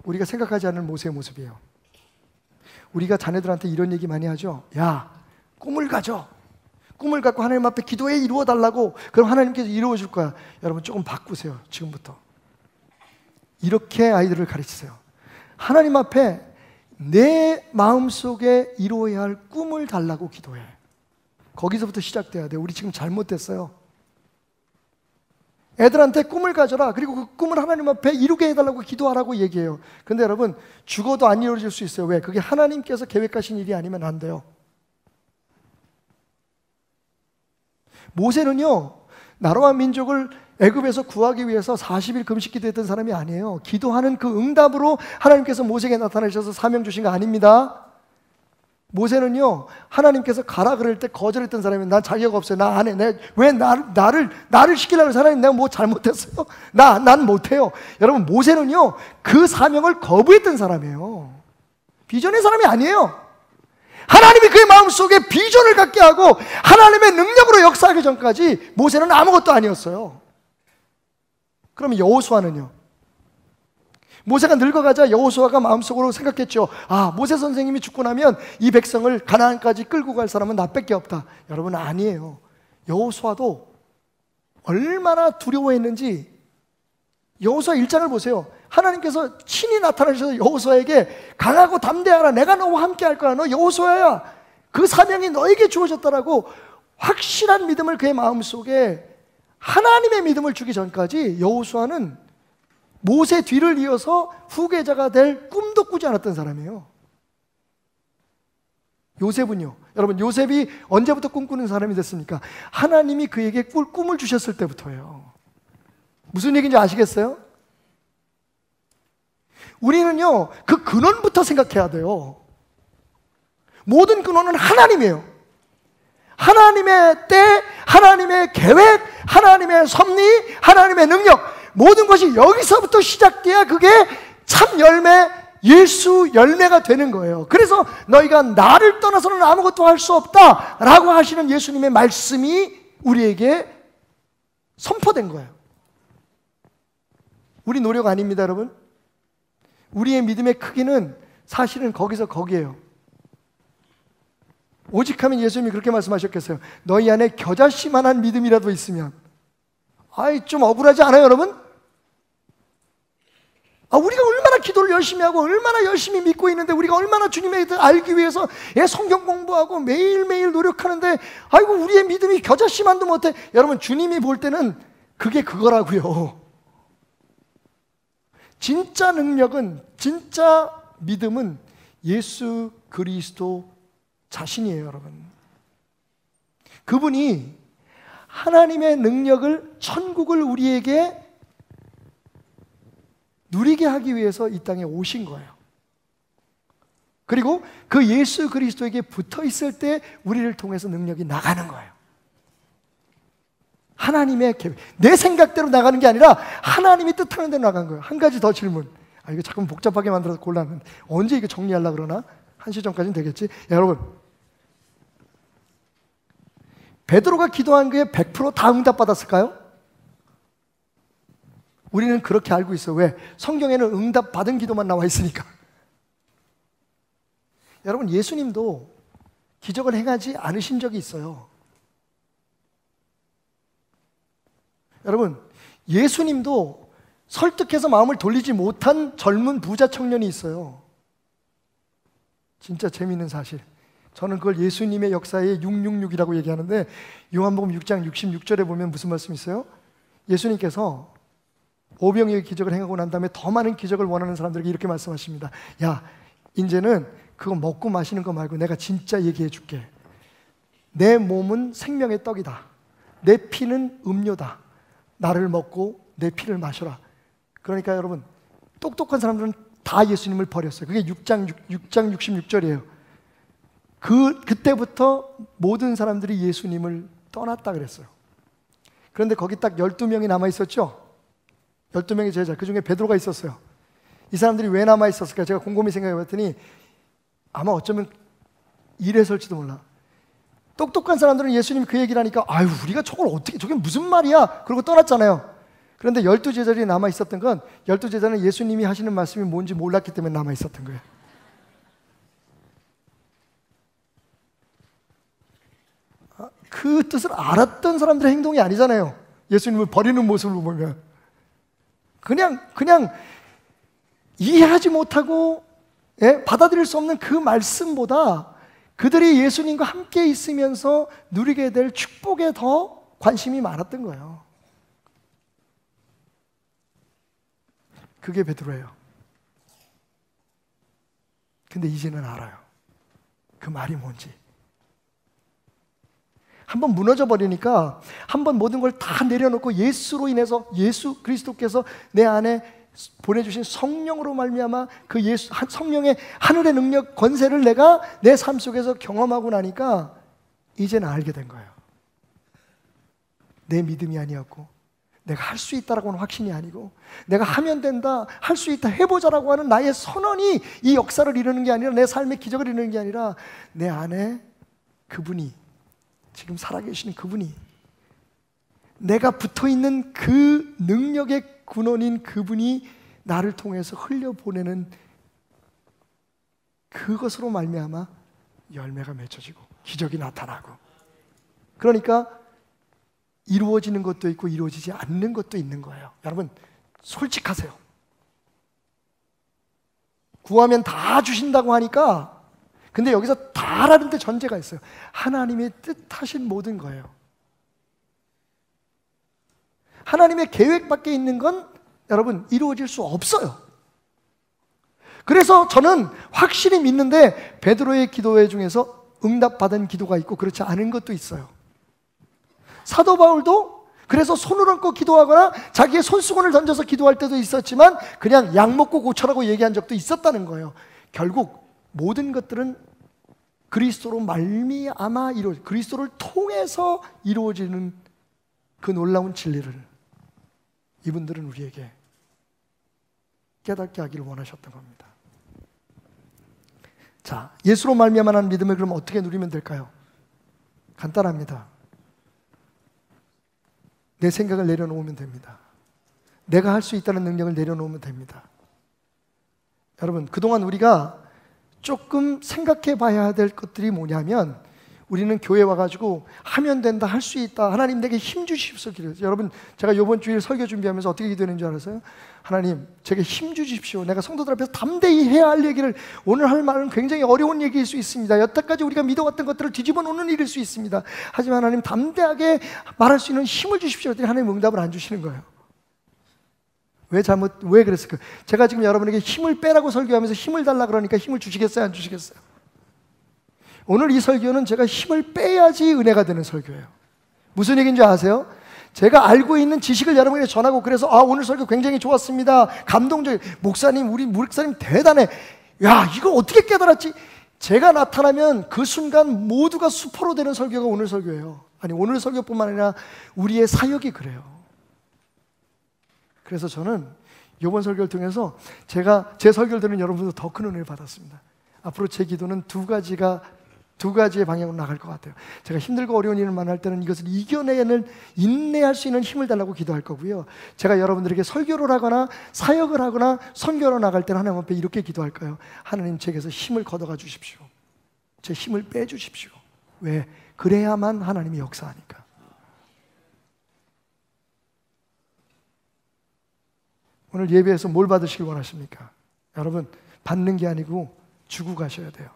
S2: 우리가 생각하지 않는 모세의 모습이에요. 우리가 자녀들한테 이런 얘기 많이 하죠. 야, 꿈을 가져. 꿈을 갖고 하나님 앞에 기도해 이루어달라고. 그럼 하나님께서 이루어 줄 거야. 여러분 조금 바꾸세요. 지금부터. 이렇게 아이들을 가르치세요. 하나님 앞에 내 마음속에 이루어야 할 꿈을 달라고 기도해. 거기서부터 시작돼야 돼. 우리 지금 잘못됐어요. 애들한테 꿈을 가져라. 그리고 그 꿈을 하나님 앞에 이루게 해달라고 기도하라고 얘기해요. 근데 여러분, 죽어도 안 이루어질 수 있어요. 왜? 그게 하나님께서 계획하신 일이 아니면 안 돼요. 모세는요, 나라와 민족을 애굽에서 구하기 위해서 40일 금식 기도했던 사람이 아니에요. 기도하는 그 응답으로 하나님께서 모세에게 나타나셔서 사명 주신 거 아닙니다. 모세는요, 하나님께서 가라 그럴 때 거절했던 사람이, 난 자격 없어요. 나 안 해. 왜 나를 시키려고 해서 하나님, 내가 뭐 잘못했어요? 난 못해요. 여러분, 모세는요, 그 사명을 거부했던 사람이에요. 비전의 사람이 아니에요. 하나님이 그의 마음속에 비전을 갖게 하고 하나님의 능력으로 역사하기 전까지 모세는 아무것도 아니었어요. 그럼 여호수아는요? 모세가 늙어가자 여호수아가 마음속으로 생각했죠. 아, 모세 선생님이 죽고 나면 이 백성을 가나안까지 끌고 갈 사람은 나밖에 없다. 여러분, 아니에요. 여호수아도 얼마나 두려워했는지 여호수아 1장을 보세요. 하나님께서 친히 나타나셔서 여호수아에게 강하고 담대하라. 내가 너와 함께 할 거야. 너 여호수아야. 그 사명이 너에게 주어졌다라고 확실한 믿음을 그의 마음속에, 하나님의 믿음을 주기 전까지 여호수아는 모세 뒤를 이어서 후계자가 될 꿈도 꾸지 않았던 사람이에요. 요셉은요, 여러분, 요셉이 언제부터 꿈꾸는 사람이 됐습니까? 하나님이 그에게 꿈을 주셨을 때부터예요. 무슨 얘기인지 아시겠어요? 우리는요, 그 근원부터 생각해야 돼요. 모든 근원은 하나님이에요. 하나님의 때, 하나님의 계획, 하나님의 섭리, 하나님의 능력, 모든 것이 여기서부터 시작돼야 그게 참 열매, 예수 열매가 되는 거예요. 그래서 너희가 나를 떠나서는 아무것도 할 수 없다라고 하시는 예수님의 말씀이 우리에게 선포된 거예요. 우리 노력 아닙니다, 여러분. 우리의 믿음의 크기는 사실은 거기서 거기에요. 오직 하면 예수님이 그렇게 말씀하셨겠어요. 너희 안에 겨자씨만한 믿음이라도 있으면. 아이, 좀 억울하지 않아요, 여러분? 우리가 얼마나 기도를 열심히 하고 얼마나 열심히 믿고 있는데, 우리가 얼마나 주님에 대해 알기 위해서 성경 공부하고 매일매일 노력하는데, 아이고, 우리의 믿음이 겨자씨만도 못해. 여러분, 주님이 볼 때는 그게 그거라고요. 진짜 능력은, 진짜 믿음은 예수 그리스도 자신이에요, 여러분. 그분이 하나님의 능력을, 천국을 우리에게 누리게 하기 위해서 이 땅에 오신 거예요. 그리고 그 예수 그리스도에게 붙어 있을 때 우리를 통해서 능력이 나가는 거예요. 하나님의 계획, 내 생각대로 나가는 게 아니라 하나님이 뜻하는 대로 나간 거예요. 한 가지 더 질문. 이거 자꾸 복잡하게 만들어서 곤란한데 언제 이거 정리하려고 그러나? 1시 전까지는 되겠지? 여러분, 베드로가 기도한 게 100% 다 응답받았을까요? 우리는 그렇게 알고 있어요. 왜? 성경에는 응답받은 기도만 나와 있으니까. 여러분, 예수님도 기적을 행하지 않으신 적이 있어요. 여러분, 예수님도 설득해서 마음을 돌리지 못한 젊은 부자 청년이 있어요. 진짜 재미있는 사실. 저는 그걸 예수님의 역사의 666이라고 얘기하는데, 요한복음 6장 66절에 보면 무슨 말씀이 있어요? 예수님께서 오병이의 기적을 행하고 난 다음에 더 많은 기적을 원하는 사람들에게 이렇게 말씀하십니다. 야, 이제는 그거 먹고 마시는 거 말고 내가 진짜 얘기해 줄게. 내 몸은 생명의 떡이다. 내 피는 음료다. 나를 먹고 내 피를 마셔라. 그러니까 여러분, 똑똑한 사람들은 다 예수님을 버렸어요. 그게 6장 66절이에요. 그때부터 모든 사람들이 예수님을 떠났다 그랬어요. 그런데 거기 딱 12명이 남아 있었죠. 12명의 제자, 그 중에 베드로가 있었어요. 이 사람들이 왜 남아 있었을까? 제가 곰곰이 생각해 봤더니 아마 어쩌면 이래서일지도 몰라. 똑똑한 사람들은 예수님이 그 얘기를 하니까 아유, 우리가 저걸 어떻게, 저게 무슨 말이야? 그러고 떠났잖아요. 그런데 12제자들이 남아 있었던 건 12제자는 예수님이 하시는 말씀이 뭔지 몰랐기 때문에 남아 있었던 거예요. 그 뜻을 알았던 사람들의 행동이 아니잖아요. 예수님을 버리는 모습을 보면 그냥 이해하지 못하고 받아들일 수 없는 그 말씀보다 그들이 예수님과 함께 있으면서 누리게 될 축복에 더 관심이 많았던 거예요. 그게 베드로예요. 근데 이제는 알아요. 그 말이 뭔지. 한번 무너져 버리니까 한번 모든 걸 다 내려놓고 예수로 인해서 예수 그리스도께서 내 안에 보내주신 성령으로 말미암아 그 예수 성령의 하늘의 능력 권세를 내가 내 삶 속에서 경험하고 나니까 이제는 알게 된 거예요. 내 믿음이 아니었고 내가 할 수 있다라고 하는 확신이 아니고 내가 하면 된다, 할 수 있다, 해보자라고 하는 나의 선언이 이 역사를 이루는 게 아니라 내 삶의 기적을 이루는 게 아니라 내 안에 그분이 지금 살아계시는 그분이 내가 붙어있는 그 능력의 근원인 그분이 나를 통해서 흘려보내는 그것으로 말미암아 열매가 맺혀지고 기적이 나타나고 그러니까 이루어지는 것도 있고 이루어지지 않는 것도 있는 거예요. 여러분 솔직하세요. 구하면 다 주신다고 하니까 근데 여기서 다라는 데 전제가 있어요. 하나님의 뜻하신 모든 거예요. 하나님의 계획 밖에 있는 건 여러분 이루어질 수 없어요. 그래서 저는 확실히 믿는데 베드로의 기도회 중에서 응답받은 기도가 있고 그렇지 않은 것도 있어요. 사도 바울도 그래서 손을 얹고 기도하거나 자기의 손수건을 던져서 기도할 때도 있었지만 그냥 약 먹고 고쳐라고 얘기한 적도 있었다는 거예요. 결국 모든 것들은 그리스도로 말미암아 그리스도를 통해서 이루어지는 그 놀라운 진리를 이분들은 우리에게 깨닫게 하기를 원하셨던 겁니다. 자, 예수로 말미암아 난 믿음을 그럼 어떻게 누리면 될까요? 간단합니다. 내 생각을 내려놓으면 됩니다. 내가 할 수 있다는 능력을 내려놓으면 됩니다. 여러분, 그동안 우리가 조금 생각해 봐야 될 것들이 뭐냐면 우리는 교회 와가지고 하면 된다, 할 수 있다, 하나님 내게 힘 주십시오 기도했어요. 여러분 제가 이번 주일 설교 준비하면서 어떻게 기도했는 줄 알았어요? 하나님 제게 힘 주십시오. 내가 성도들 앞에서 담대히 해야 할 얘기를 오늘 할 말은 굉장히 어려운 얘기일 수 있습니다. 여태까지 우리가 믿어왔던 것들을 뒤집어 놓는 일일 수 있습니다. 하지만 하나님 담대하게 말할 수 있는 힘을 주십시오. 그랬더니 하나님 응답을 안 주시는 거예요. 왜 그랬을까요? 제가 지금 여러분에게 힘을 빼라고 설교하면서 힘을 달라 그러니까 힘을 주시겠어요? 안 주시겠어요? 오늘 이 설교는 제가 힘을 빼야지 은혜가 되는 설교예요. 무슨 얘기인지 아세요? 제가 알고 있는 지식을 여러분에게 전하고 그래서 오늘 설교 굉장히 좋았습니다. 감동적. 우리 목사님 대단해. 야, 이거 어떻게 깨달았지? 제가 나타나면 그 순간 모두가 수포로 되는 설교가 오늘 설교예요. 아니 오늘 설교뿐만 아니라 우리의 사역이 그래요. 그래서 저는 이번 설교를 통해서 제가 제 설교를 들은 여러분들도 더 큰 은혜를 받았습니다. 앞으로 제 기도는 두 가지의 방향으로 나갈 것 같아요. 제가 힘들고 어려운 일을 만날 때는 이것을 이겨내는 인내할 수 있는 힘을 달라고 기도할 거고요. 제가 여러분들에게 설교를 하거나 사역을 하거나 선교로 나갈 때는 하나님 앞에 이렇게 기도할 거예요. 하나님 제게서 힘을 걷어가 주십시오. 제 힘을 빼주십시오. 왜? 그래야만 하나님이 역사하니까. 오늘 예배에서 뭘 받으시길 원하십니까? 여러분 받는 게 아니고 주고 가셔야 돼요.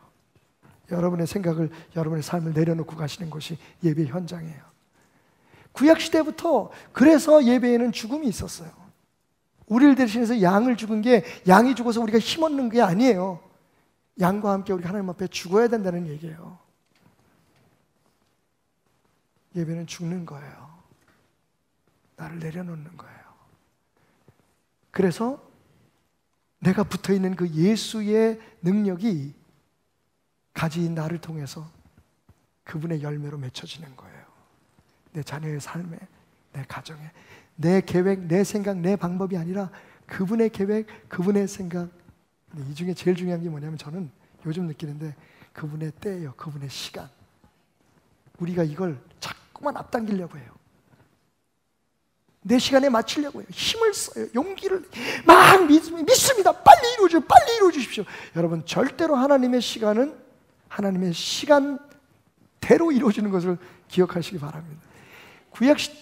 S2: 여러분의 생각을, 여러분의 삶을 내려놓고 가시는 것이 예배 현장이에요. 구약시대부터 그래서 예배에는 죽음이 있었어요. 우리를 대신해서 양을 죽은 게 양이 죽어서 우리가 힘 얻는 게 아니에요. 양과 함께 우리가 하나님 앞에 죽어야 된다는 얘기예요. 예배는 죽는 거예요. 나를 내려놓는 거예요. 그래서 내가 붙어있는 그 예수의 능력이 가진 나를 통해서 그분의 열매로 맺혀지는 거예요. 내 자녀의 삶에, 내 가정에, 내 계획, 내 생각, 내 방법이 아니라 그분의 계획, 그분의 생각. 근데 이 중에 제일 중요한 게 뭐냐면 저는 요즘 느끼는데 그분의 때예요. 그분의 시간. 우리가 이걸 자꾸만 앞당기려고 해요. 내 시간에 맞추려고 해요. 힘을 써요. 용기를 막 믿습니다. 빨리 이루어주십시오. 여러분, 절대로 하나님의 시간은 하나님의 시간대로 이루어지는 것을 기억하시기 바랍니다.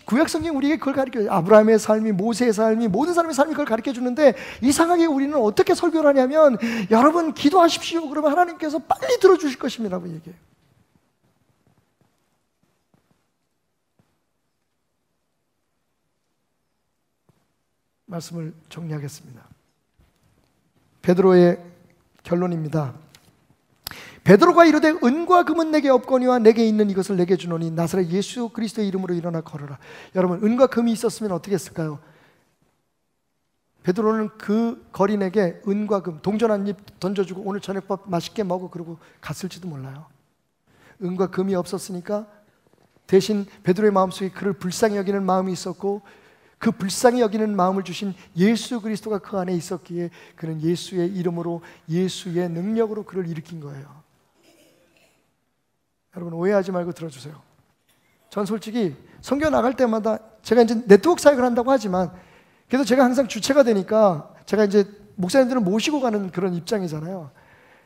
S2: 구약 성경 우리에게 그걸 가르쳐요. 아브라함의 삶이, 모세의 삶이, 모든 사람의 삶이 그걸 가르쳐 주는데 이상하게 우리는 어떻게 설교를 하냐면 여러분 기도하십시오. 그러면 하나님께서 빨리 들어주실 것입니다라고 얘기해요. 말씀을 정리하겠습니다. 베드로의 결론입니다. 베드로가 이르되 은과 금은 내게 없거니와 내게 있는 이것을 내게 주노니 나사렛 예수 그리스도의 이름으로 일어나 걸어라. 여러분, 은과 금이 있었으면 어떻게 했을까요? 베드로는 그 거린에게 은과 금, 동전 한 입 던져주고 오늘 저녁밥 맛있게 먹어 그러고 갔을지도 몰라요. 은과 금이 없었으니까 대신 베드로의 마음속에 그를 불쌍히 여기는 마음이 있었고 그 불쌍히 여기는 마음을 주신 예수 그리스도가 그 안에 있었기에 그는 예수의 이름으로 예수의 능력으로 그를 일으킨 거예요. 여러분, 오해하지 말고 들어주세요. 전 솔직히 성교 나갈 때마다 제가 이제 네트워크 사역을 한다고 하지만 그래도 제가 항상 주체가 되니까 제가 이제 목사님들을 모시고 가는 그런 입장이잖아요.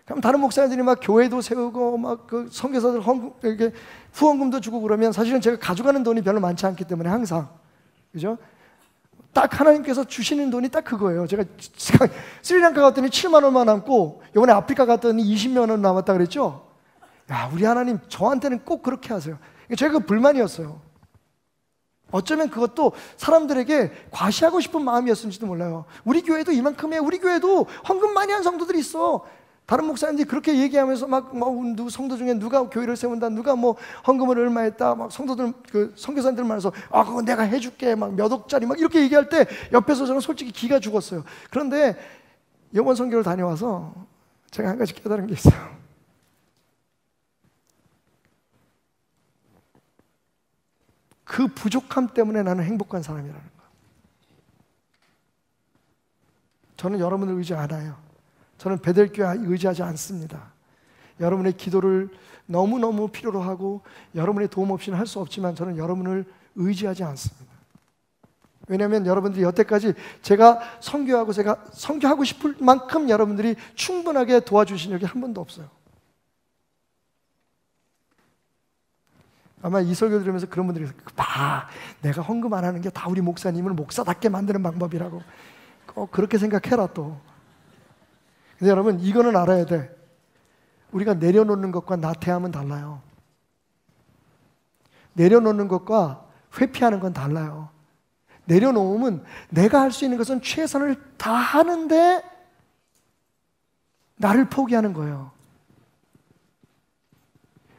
S2: 그럼 다른 목사님들이 막 교회도 세우고 막 그 선교사들 이렇게 후원금도 주고 그러면 사실은 제가 가져가는 돈이 별로 많지 않기 때문에 항상, 그죠? 딱 하나님께서 주시는 돈이 딱 그거예요. 제가 스리랑카 갔더니 7만 원만 남고 이번에 아프리카 갔더니 20만 원 남았다 그랬죠? 야, 우리 하나님 저한테는 꼭 그렇게 하세요. 제가 그 불만이었어요. 어쩌면 그것도 사람들에게 과시하고 싶은 마음이었을지도 몰라요. 우리 교회도 이만큼 해. 우리 교회도 헌금 많이 한 성도들이 있어. 다른 목사님들이 그렇게 얘기하면서 누구 성도 중에 누가 교회를 세운다, 누가 뭐 헌금을 얼마 했다, 막 성도들, 그 선교사님들 만나서 그거 내가 해줄게, 막 몇 억짜리 막 이렇게 얘기할 때 옆에서 저는 솔직히 기가 죽었어요. 그런데 이번 선교를 다녀와서 제가 한 가지 깨달은 게 있어요. 그 부족함 때문에 나는 행복한 사람이라는 거. 저는 여러분을 의지 않아요. 저는 베델교회 의지하지 않습니다. 여러분의 기도를 너무너무 필요로 하고 여러분의 도움 없이는 할 수 없지만 저는 여러분을 의지하지 않습니다. 왜냐하면 여러분들이 여태까지 제가 선교하고 싶을 만큼 여러분들이 충분하게 도와주신 적이 한 번도 없어요. 아마 이 설교 들으면서 그런 분들이 봐, 내가 헌금 안 하는 게 다 우리 목사님을 목사답게 만드는 방법이라고 그렇게 생각해라 또. 근데 여러분, 이거는 알아야 돼. 우리가 내려놓는 것과 나태함은 달라요. 내려놓는 것과 회피하는 건 달라요. 내려놓으면 내가 할 수 있는 것은 최선을 다하는데 나를 포기하는 거예요.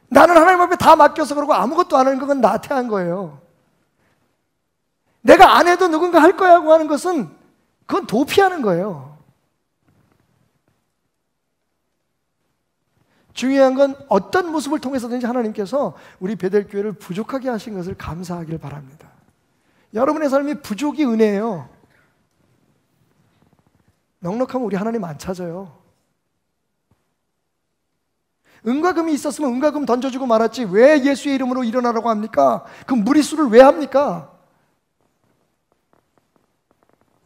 S2: 나는 하나님 앞에 다 맡겨서 그러고 아무것도 안 하는 건 나태한 거예요. 내가 안 해도 누군가 할 거야 하고 하는 것은 그건 도피하는 거예요. 중요한 건 어떤 모습을 통해서든지 하나님께서 우리 베델교회를 부족하게 하신 것을 감사하길 바랍니다. 여러분의 삶이 부족이 은혜예요. 넉넉하면 우리 하나님 안 찾아요. 은과 금이 있었으면 은과 금 던져주고 말았지 왜 예수의 이름으로 일어나라고 합니까? 그 무리수를 왜 합니까?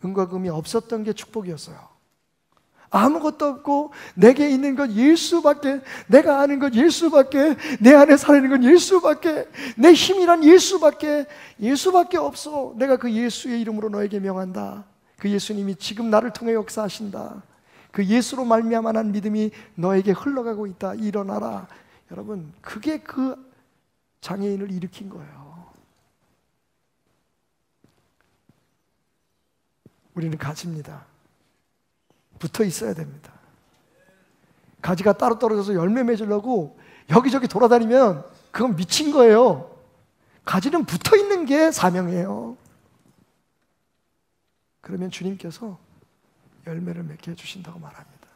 S2: 은과 금이 없었던 게 축복이었어요. 아무것도 없고 내게 있는 건 예수밖에, 내가 아는 건 예수밖에, 내 안에 살아있는 건 예수밖에, 내 힘이란 예수밖에 없어. 내가 그 예수의 이름으로 너에게 명한다. 그 예수님이 지금 나를 통해 역사하신다. 그 예수로 말미암아 난 믿음이 너에게 흘러가고 있다. 일어나라. 여러분, 그게 그 장애인을 일으킨 거예요. 우리는 가지입니다. 붙어 있어야 됩니다. 가지가 따로 떨어져서 열매 맺으려고 여기저기 돌아다니면 그건 미친 거예요. 가지는 붙어 있는 게 사명이에요. 그러면 주님께서 열매를 맺게 해주신다고 말합니다.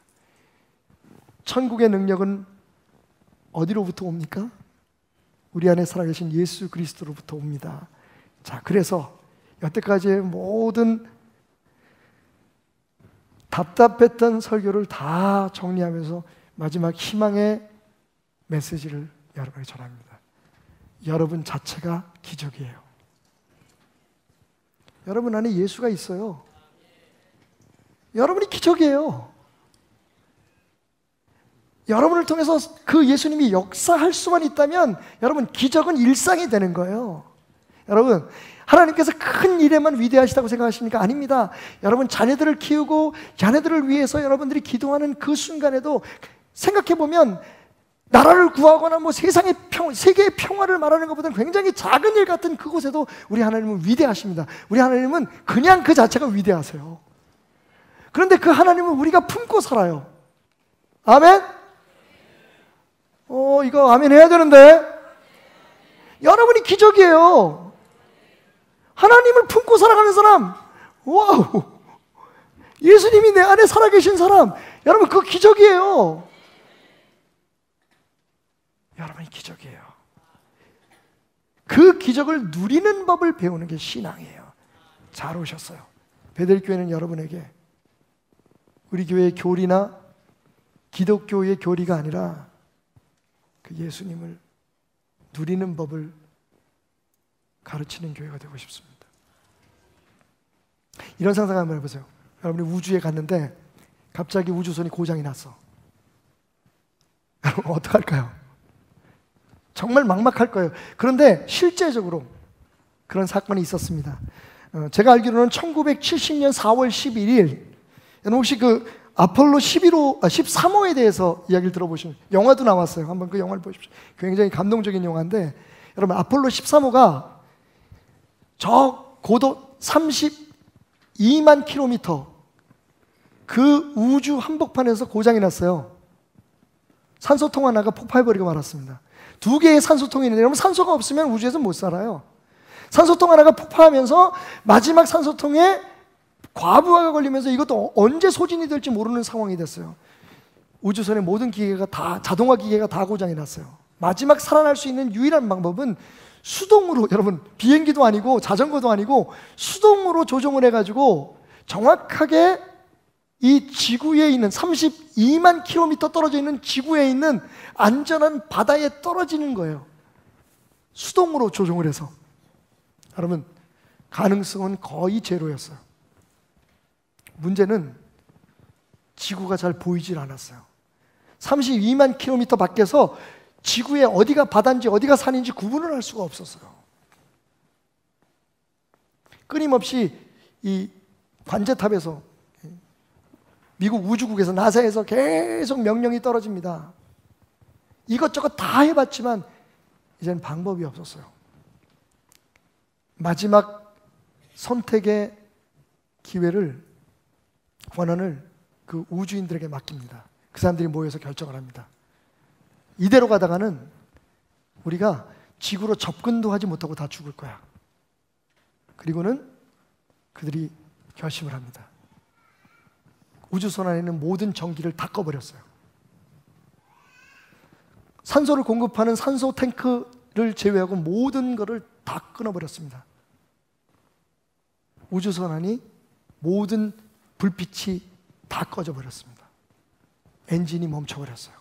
S2: 천국의 능력은 어디로부터 옵니까? 우리 안에 살아계신 예수 그리스도로부터 옵니다. 자, 그래서 여태까지의 모든 답답했던 설교를 다 정리하면서 마지막 희망의 메시지를 여러분에게 전합니다. 여러분 자체가 기적이에요. 여러분 안에 예수가 있어요. 여러분이 기적이에요. 여러분을 통해서 그 예수님이 역사할 수만 있다면 여러분 기적은 일상이 되는 거예요. 여러분 하나님께서 큰 일에만 위대하시다고 생각하십니까? 아닙니다. 여러분 자녀들을 키우고 자녀들을 위해서 여러분들이 기도하는 그 순간에도 생각해보면 나라를 구하거나 뭐 세계의 평화를 말하는 것보다는 굉장히 작은 일 같은 그곳에도 우리 하나님은 위대하십니다. 우리 하나님은 그냥 그 자체가 위대하세요. 그런데 그 하나님은 우리가 품고 살아요. 아멘? 이거 아멘 해야 되는데 여러분이 기적이에요. 하나님을 품고 살아가는 사람, 와우, 예수님이 내 안에 살아계신 사람, 여러분 그 기적이에요. 여러분이 기적이에요. 그 기적을 누리는 법을 배우는 게 신앙이에요. 잘 오셨어요. 베델교회는 여러분에게 우리 교회의 교리나 기독교의 교리가 아니라 그 예수님을 누리는 법을 가르치는 교회가 되고 싶습니다. 이런 상상 한번 해보세요. 여러분이 우주에 갔는데 갑자기 우주선이 고장이 났어. 여러분 어떡할까요? 정말 막막할 거예요. 그런데 실제적으로 그런 사건이 있었습니다. 제가 알기로는 1970년 4월 11일 여러분 혹시 그 아폴로 13호에 대해서 이야기를 들어보시면 영화도 나왔어요. 한번 그 영화를 보십시오. 굉장히 감동적인 영화인데 여러분 아폴로 13호가 저 고도 32만 킬로미터 그 우주 한복판에서 고장이 났어요. 산소통 하나가 폭파해버리고 말았습니다. 2개의 산소통이 있는데 여러분 산소가 없으면 우주에서 못 살아요. 산소통 하나가 폭파하면서 마지막 산소통에 과부하가 걸리면서 이것도 언제 소진이 될지 모르는 상황이 됐어요. 우주선의 모든 기계가 다 자동화 기계가 다 고장이 났어요. 마지막 살아날 수 있는 유일한 방법은 수동으로, 여러분 비행기도 아니고 자전거도 아니고 수동으로 조종을 해가지고 정확하게 이 지구에 있는 32만 킬로미터 떨어져 있는 지구에 있는 안전한 바다에 떨어지는 거예요. 수동으로 조종을 해서. 여러분 가능성은 거의 제로였어요. 문제는 지구가 잘 보이질 않았어요. 32만 킬로미터 밖에서 지구의 어디가 바다인지 어디가 산인지 구분을 할 수가 없었어요. 끊임없이 이 관제탑에서 미국 우주국에서 나사에서 계속 명령이 떨어집니다. 이것저것 다 해봤지만 이제는 방법이 없었어요. 마지막 선택의 기회를, 권한을 그 우주인들에게 맡깁니다. 그 사람들이 모여서 결정을 합니다. 이대로 가다가는 우리가 지구로 접근도 하지 못하고 다 죽을 거야. 그리고는 그들이 결심을 합니다. 우주선 안에 있는 모든 전기를 다 꺼버렸어요. 산소를 공급하는 산소 탱크를 제외하고 모든 것을 다 끊어버렸습니다. 우주선 안이 모든 불빛이 다 꺼져버렸습니다. 엔진이 멈춰버렸어요.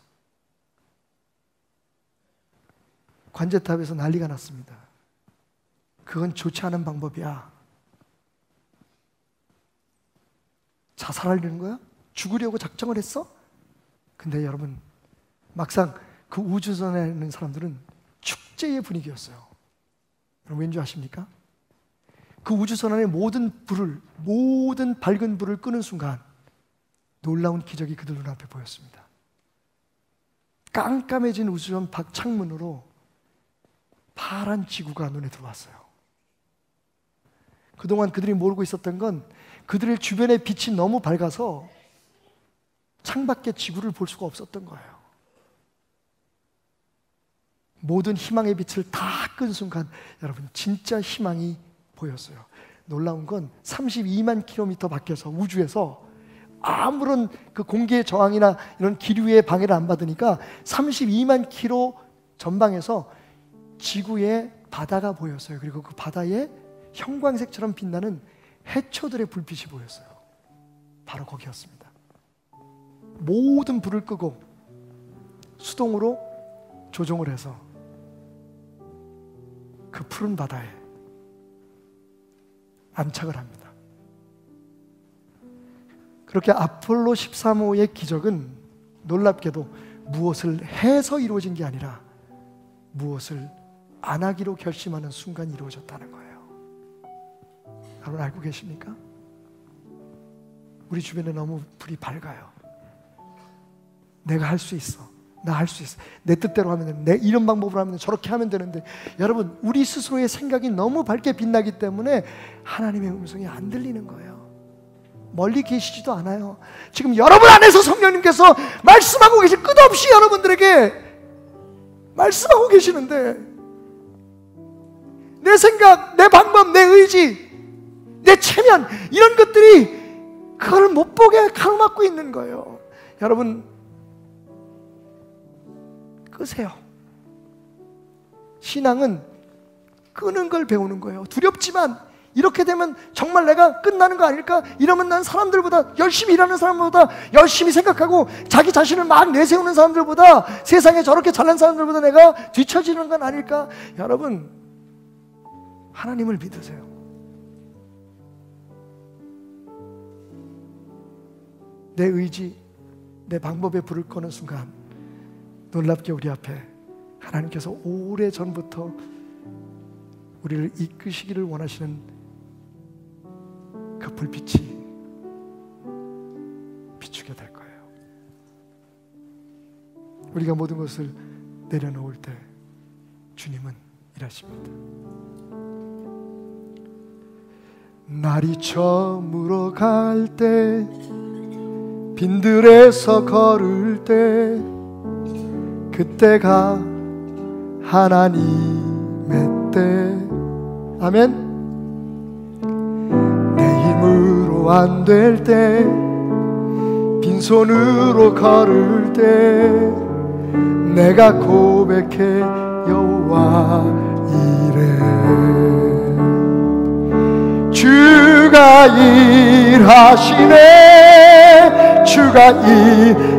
S2: 관제탑에서 난리가 났습니다. 그건 좋지 않은 방법이야. 자살하려는 거야? 죽으려고 작정을 했어? 근데 여러분 막상 그 우주선에 있는 사람들은 축제의 분위기였어요. 여러분 왠지 아십니까? 그 우주선 안에 모든 밝은 불을 끄는 순간 놀라운 기적이 그들 눈앞에 보였습니다. 깜깜해진 우주선 밖 창문으로 파란 지구가 눈에 들어왔어요. 그동안 그들이 모르고 있었던 건 그들의 주변의 빛이 너무 밝아서 창밖의 지구를 볼 수가 없었던 거예요. 모든 희망의 빛을 다 끈 순간 여러분 진짜 희망이 보였어요. 놀라운 건 32만 킬로미터 밖에서 우주에서 아무런 그 공기의 저항이나 이런 기류의 방해를 안 받으니까 32만 킬로 전방에서 지구의 바다가 보였어요. 그리고 그 바다에 형광색처럼 빛나는 해초들의 불빛이 보였어요. 바로 거기였습니다. 모든 불을 끄고 수동으로 조종을 해서 그 푸른 바다에 안착을 합니다. 그렇게 아폴로 13호의 기적은 놀랍게도 무엇을 해서 이루어진 게 아니라 무엇을 안 하기로 결심하는 순간 이루어졌다는 거예요. 여러분 알고 계십니까? 우리 주변에 너무 불이 밝아요. 내가 할 수 있어. 나 할 수 있어. 내 뜻대로 하면 되는데, 내 이런 방법으로 하면 저렇게 하면 되는데, 여러분 우리 스스로의 생각이 너무 밝게 빛나기 때문에 하나님의 음성이 안 들리는 거예요. 멀리 계시지도 않아요. 지금 여러분 안에서 성령님께서 말씀하고 끝없이 여러분들에게 말씀하고 계시는데, 내 생각, 내 방법, 내 의지, 내 체면, 이런 것들이 그걸 못 보게 가로막고 있는 거예요. 여러분 끄세요. 신앙은 끄는 걸 배우는 거예요. 두렵지만 이렇게 되면 정말 내가 끝나는 거 아닐까? 이러면 난 사람들보다, 열심히 일하는 사람보다, 열심히 생각하고 자기 자신을 막 내세우는 사람들보다, 세상에 저렇게 잘난 사람들보다 내가 뒤처지는 건 아닐까? 여러분 하나님을 믿으세요. 내 의지, 내 방법에 불을 꺼는 순간 놀랍게 우리 앞에 하나님께서 오래전부터 우리를 이끄시기를 원하시는 그 불빛이 비추게 될 거예요. 우리가 모든 것을 내려놓을 때 주님은 일하십니다. 날이 저물어 갈 때, 빈들에서 걸을 때, 그때가 하나님의 때. 아멘. 내 힘으로 안 될 때, 빈손으로 걸을 때, 내가 고백해 여호와 이래. 주가 일하시네, 주가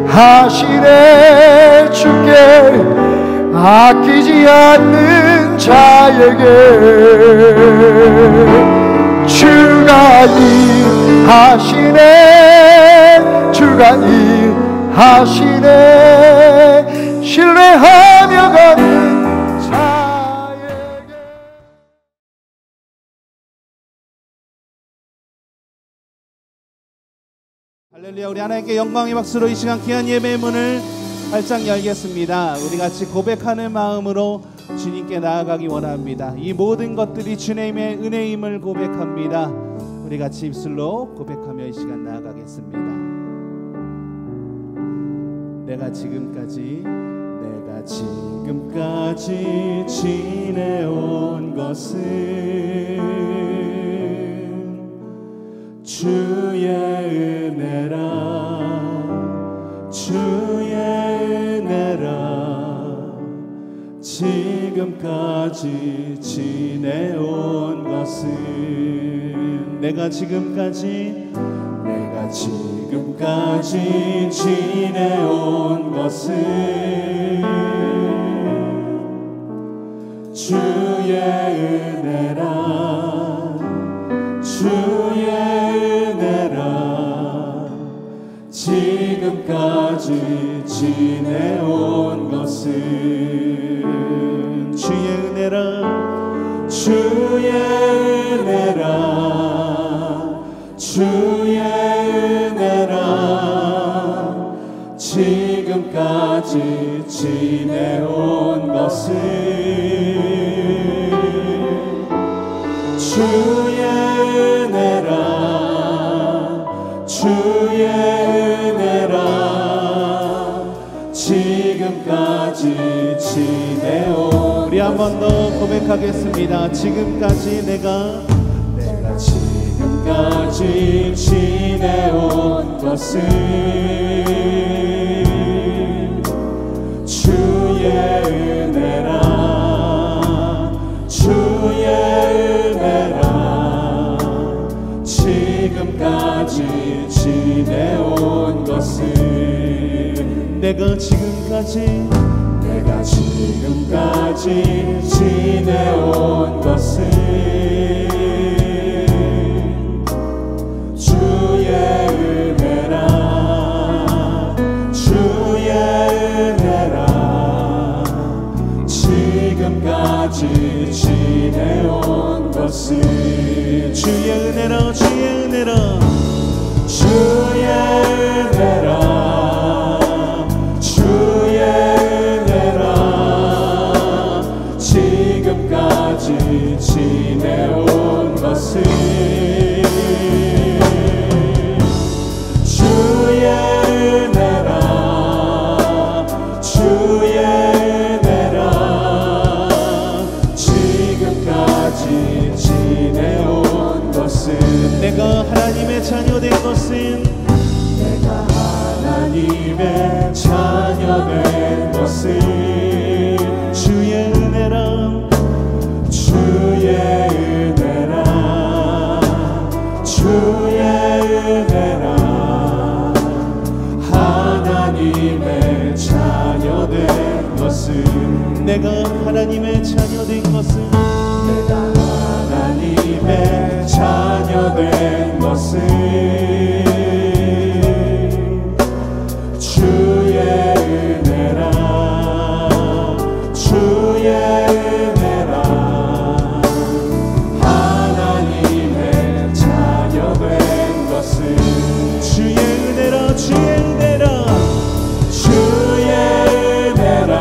S2: 일하시네. 주께 아끼지 않는 자에게 주가 일하시네, 주가 일하시네. 신뢰하며 가는 자에게.
S3: 할렐루야. 우리 하나님께 영광의 박수로 이 시간 귀한 예배의 문을 활짝 열겠습니다. 우리 같이 고백하는 마음으로 주님께 나아가기 원합니다. 이 모든 것들이 주님의 은혜임을 고백합니다. 우리 같이 입술로 고백하며 이 시간 나아가겠습니다. 내가 지금까지 지내온 것은 주의 은혜라, 주의 은혜라. 지금까지 지내온 것은, 내가 지금까지 지내온 것은 주의 은혜라, 주의 은혜라. 지금까지 지내온 것은 주의 은혜라, 주의 은혜라, 주의 은혜라. 지금까지 지내온 것은 주의 은혜라, 주의 은혜라. 지금까지 지내온. 우리 한 번 더 고백하겠습니다. 지금까지 내가 지금까지 지내온 것은 주의 은혜라, 주의 은혜라. 지금까지 지내온 것은 내가 지금까지 지내온 것은 주의 은혜라 주의 은혜라 지금까지 지내온 것은 주의 은혜라 주의 은혜라 주의 은혜라 주의 은혜라 지금까지 지내온 것은 주의 은혜라 주의 은혜라 지금까지 지내온 것은 내가 하나님의 자녀된 것은 내가 하나님의 자녀된 것은 주의 은혜라 주의 은혜라 주의 은혜라 하나님의 자녀된 것은 내가 하나님의 자녀된 것은 내가 하나님의 자녀된 것은 주의 은혜라 주의 은혜라 하나님의 자녀된 것은 주의 은혜라 주의 은혜라 주의 은혜라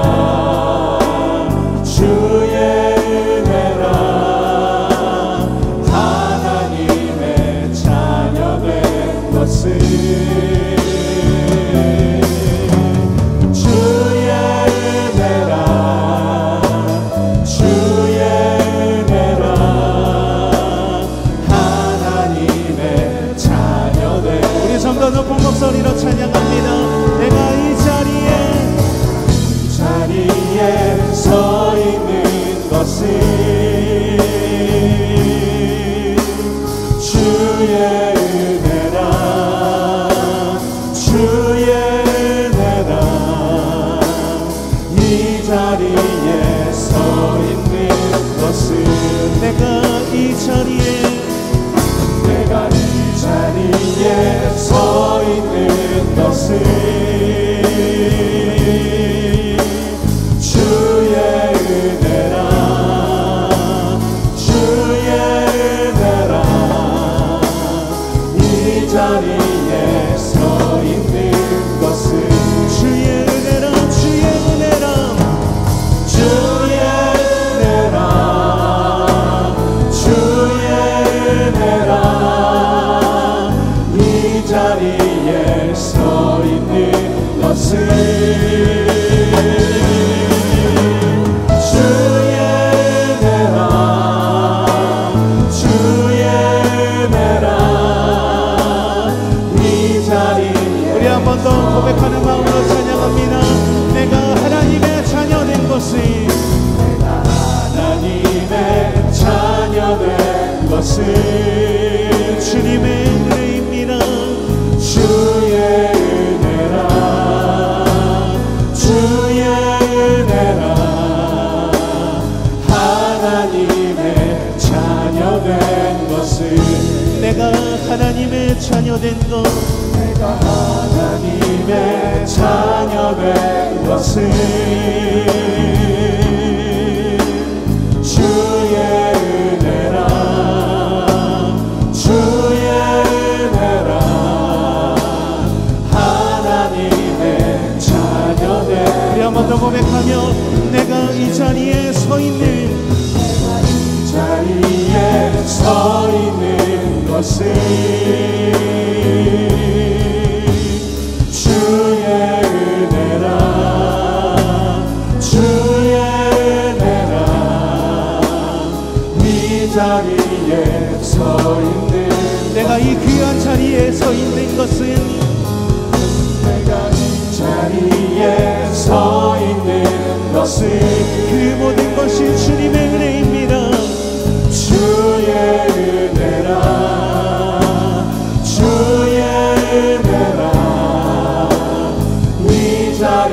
S3: 주의 은혜라 하나님의 자녀된 것은 주의 은혜라 주의 은혜라 하나님의 자녀된 우리 좀 더 높은 목소리로 찬양합니다. 내가 이 자리에 서 있는 것은 주의 은혜라 주의 은혜라 이 자리에 서 있는 것은 내가 이 자리에 서 있는 것은 주의 은혜라 주의 은혜라 이 자리에 서 있는 것은 주의 은혜라 주의 은혜라 주의 은혜라 주의 은혜라 이 자리에 서 있는 것은 고백하는 마음으로 찬양합니다. 내가 하나님의 자녀된 것은 내가 하나님의 자녀된 것은 주님의 은혜입니다. 주의 은혜라 주의 은혜라 하나님의 자녀된 것은 내가 하나님의 자녀된 것 내가 하나님의 자녀된 것은 주의 은혜라 주의 은혜라 하나님의 자녀된 우리 한 번 더 고백하며 내가 이 자리에 서 있는 것은 주의 은혜라 주의 은혜라 이 자리에 서 있는 내가 이 귀한 자리에 서 있는 것은 내가 이 자리에 서 있는 것은 그 모든 것이 주님의 은혜입니다. 주의 은혜라 주의 은혜라 이 자리에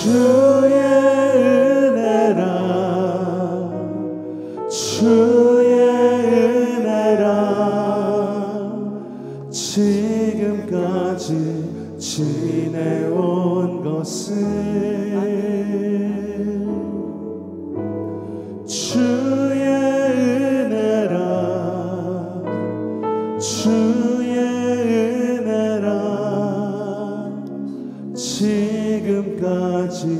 S3: 주의 은혜라 주의 은혜라 지금까지 지내온 것을 주의 은혜라 주의 은혜라 지금까지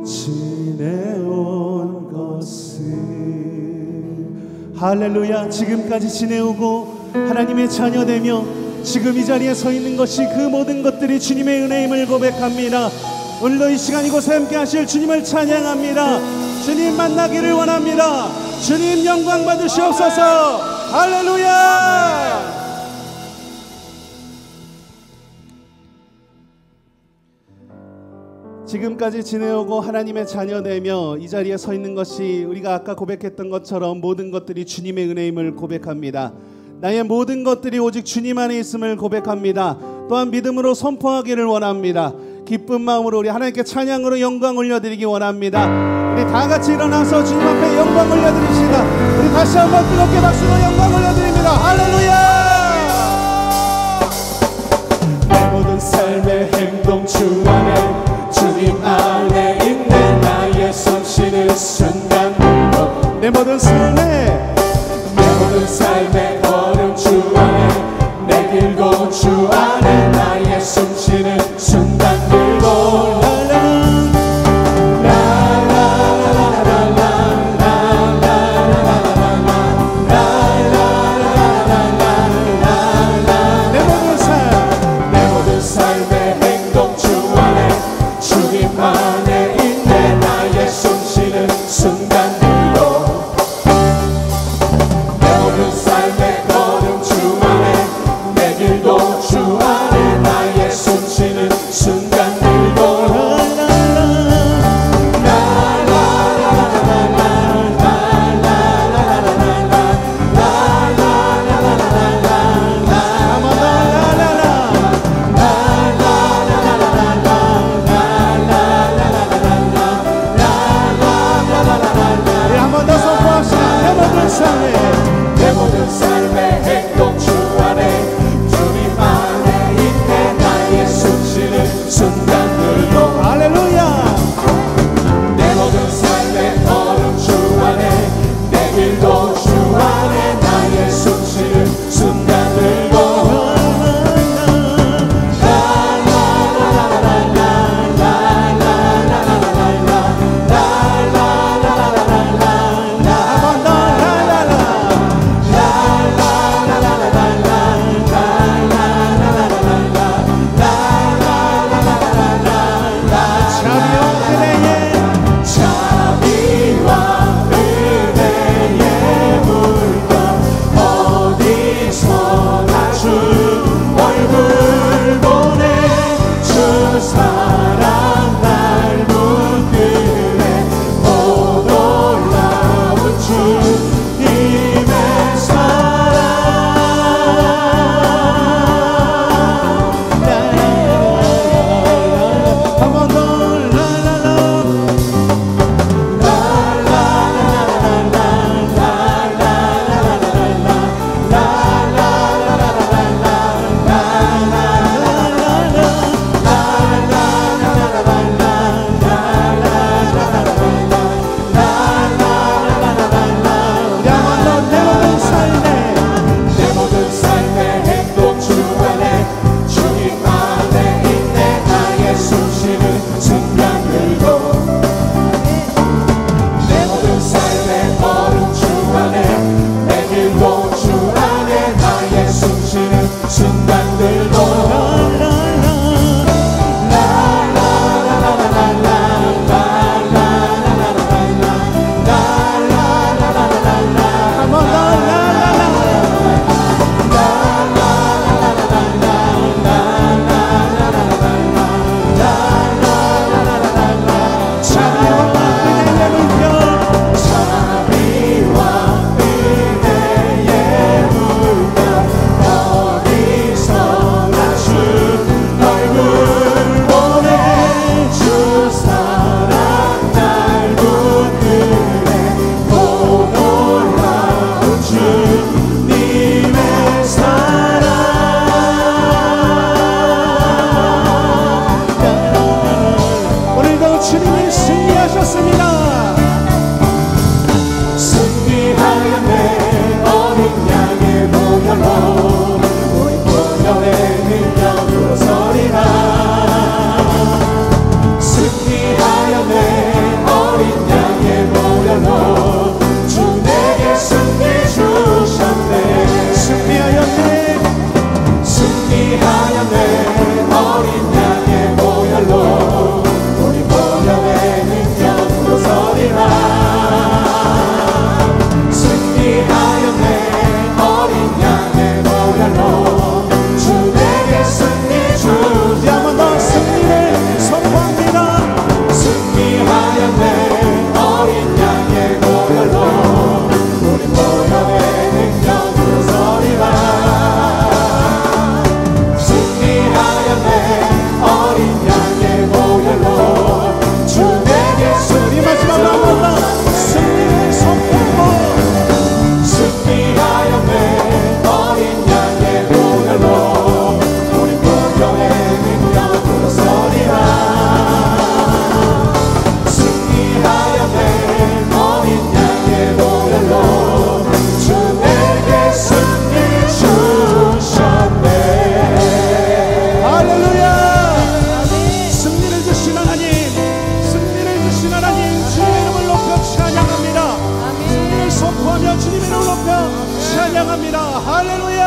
S3: 지내온 것을. 할렐루야. 지금까지 지내오고 하나님의 자녀되며 지금 이 자리에 서 있는 것이 그 모든 것들이 주님의 은혜임을 고백합니다. 오늘도 이 시간 이곳에 함께 하실 주님을 찬양합니다. 주님 만나기를 원합니다. 주님 영광 받으시옵소서. 할렐루야. 지금까지 지내오고 하나님의 자녀되며 이 자리에 서 있는 것이 우리가 아까 고백했던 것처럼 모든 것들이 주님의 은혜임을 고백합니다. 나의 모든 것들이 오직 주님 안에 있음을 고백합니다. 또한 믿음으로 선포하기를 원합니다. 기쁜 마음으로 우리 하나님께 찬양으로 영광 올려드리기 원합니다. 우리 다 같이 일어나서 주님 앞에 영광 올려드립시다. 우리 다시 한번 뜨겁게 박수로 영광 올려드립니다. 할렐루야. 내 모든 삶의 행동 주 안에 주님 안에 있네. 나의 손 쉬는 순간들도 내 모든 삶의 걸음 주 안에 내 길도 주 안에 나의 숨 쉬는 순간들도 내 모든 삶의 행동 주 안에 주님 안에 있네. 나의 숨 쉬는 순간들도 주님이 승리하셨습니다.
S4: 승리하였네. 어린 양의 보혈로 우리 보혈의 능력으로 서리라. 승리하였네. 어린 양의 보혈로 주 내게 승리 주셨네.
S3: 승리하였네.
S4: 승리하였네. 어린 양의 보혈로 우리 보혈의 능력으로 서리라. 승리하였네. 어린 양의 보혈로 주 내게 승리 주셨네.
S3: 한 번 더 승리를 선포합니다.
S4: 승리하였네. 어린 양의 보혈로 우리 보혈의 능력으로 서리라. 승리하였네. 어린 양의 보혈로 주 내게 승리.
S3: 마지막으로 한 번 더 승리를 선포하고.
S4: 승리하였네. 어린 양의 보혈로 우리 보혈의 능력으로 서리라. 승리하였네. 어린 양의 보혈로 주 내게 승리 주셨네.
S3: 할렐루야. 승리를 주신 하나님, 승리를 주신 하나님, 주님의 이름을 높여 찬양합니다. 승리를 선포하며 주님의 이름을 높여 찬양합니다. 할렐루야.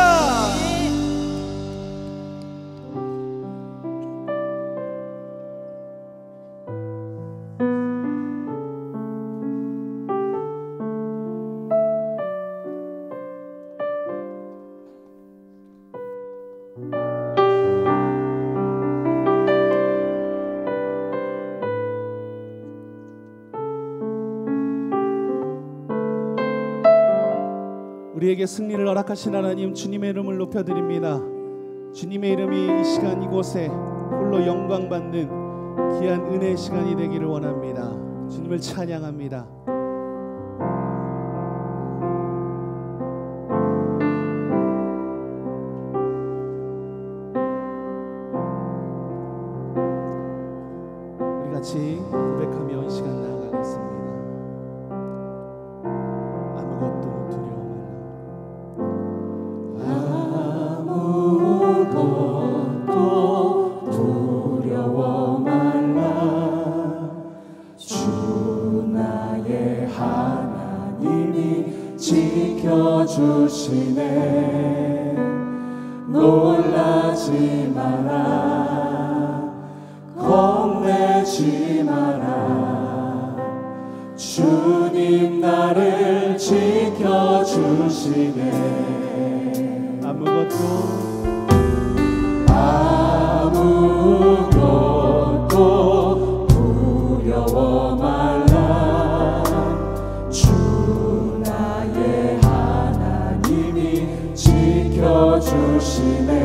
S3: 우리에게 승리를 허락하신 하나님, 주님의 이름을 높여드립니다. 주님의 이름이 이 시간 이곳에 홀로 영광받는 귀한 은혜의 시간이 되기를 원합니다. 주님을 찬양합니다. 우리 같이 고백하며 이 시간 나아가겠습니다. 아무것도 두려워
S4: 아무것도 두려워 말라. 주 나의 하나님이 지켜주시네. 놀라지 마라. 겁내지 마라. 주님 나를 지켜주시네. 아무것도 두려워 말라. 주 나의 하나님이 지켜주시네.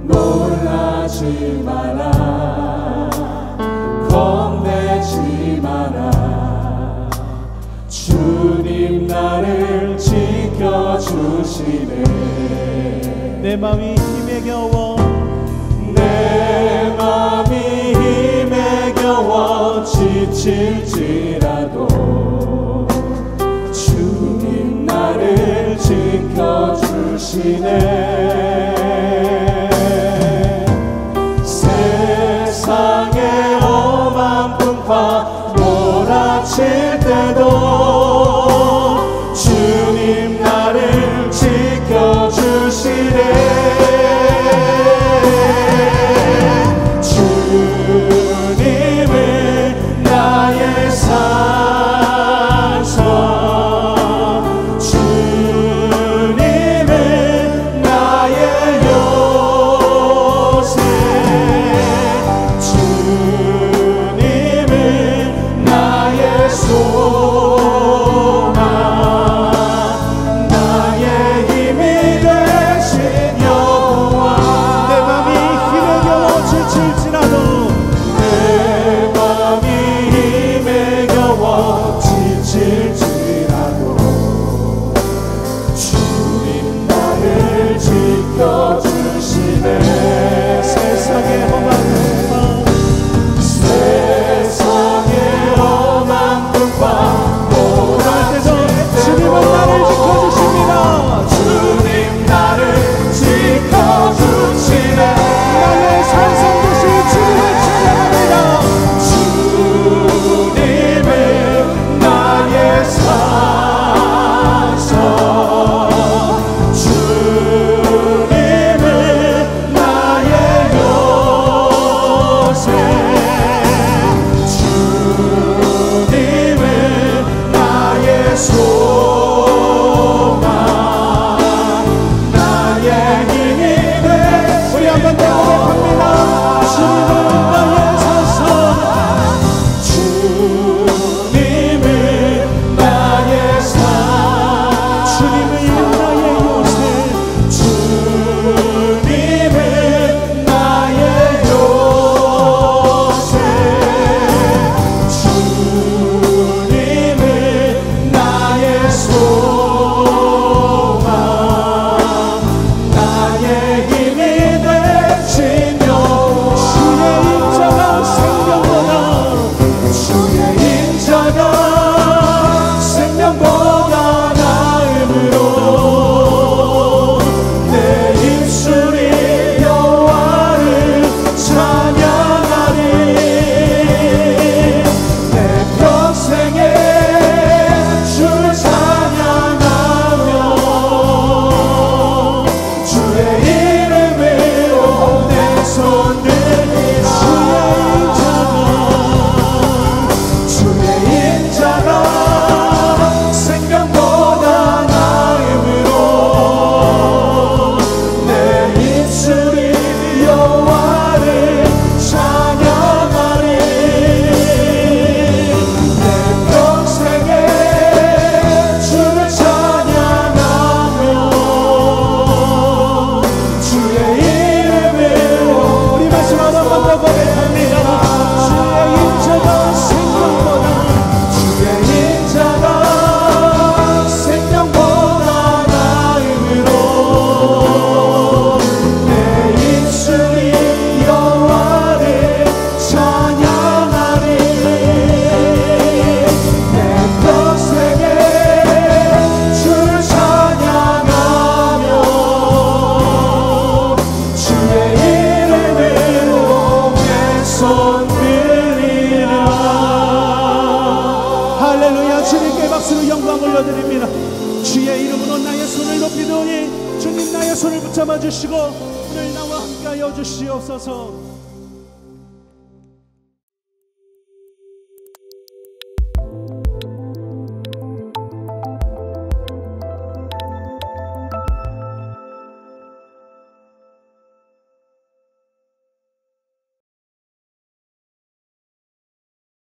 S4: 놀라지 마라. 겁내지 마라. 주님 나를 지켜주시네.
S3: 내 마음이 힘에 겨워,
S4: 내 마음이 힘에 겨워 지칠지라도 주님 나를 지켜주시네. 세상의 험한 풍파 몰아칠 때도 주님 나를 지켜주시네. 주님을 나의 산성, 주님을 나의 요새, 주님을
S3: 손을 높이더니 주님 나의 손을 붙잡아 주시고 오늘 나와 함께하여 주시옵소서.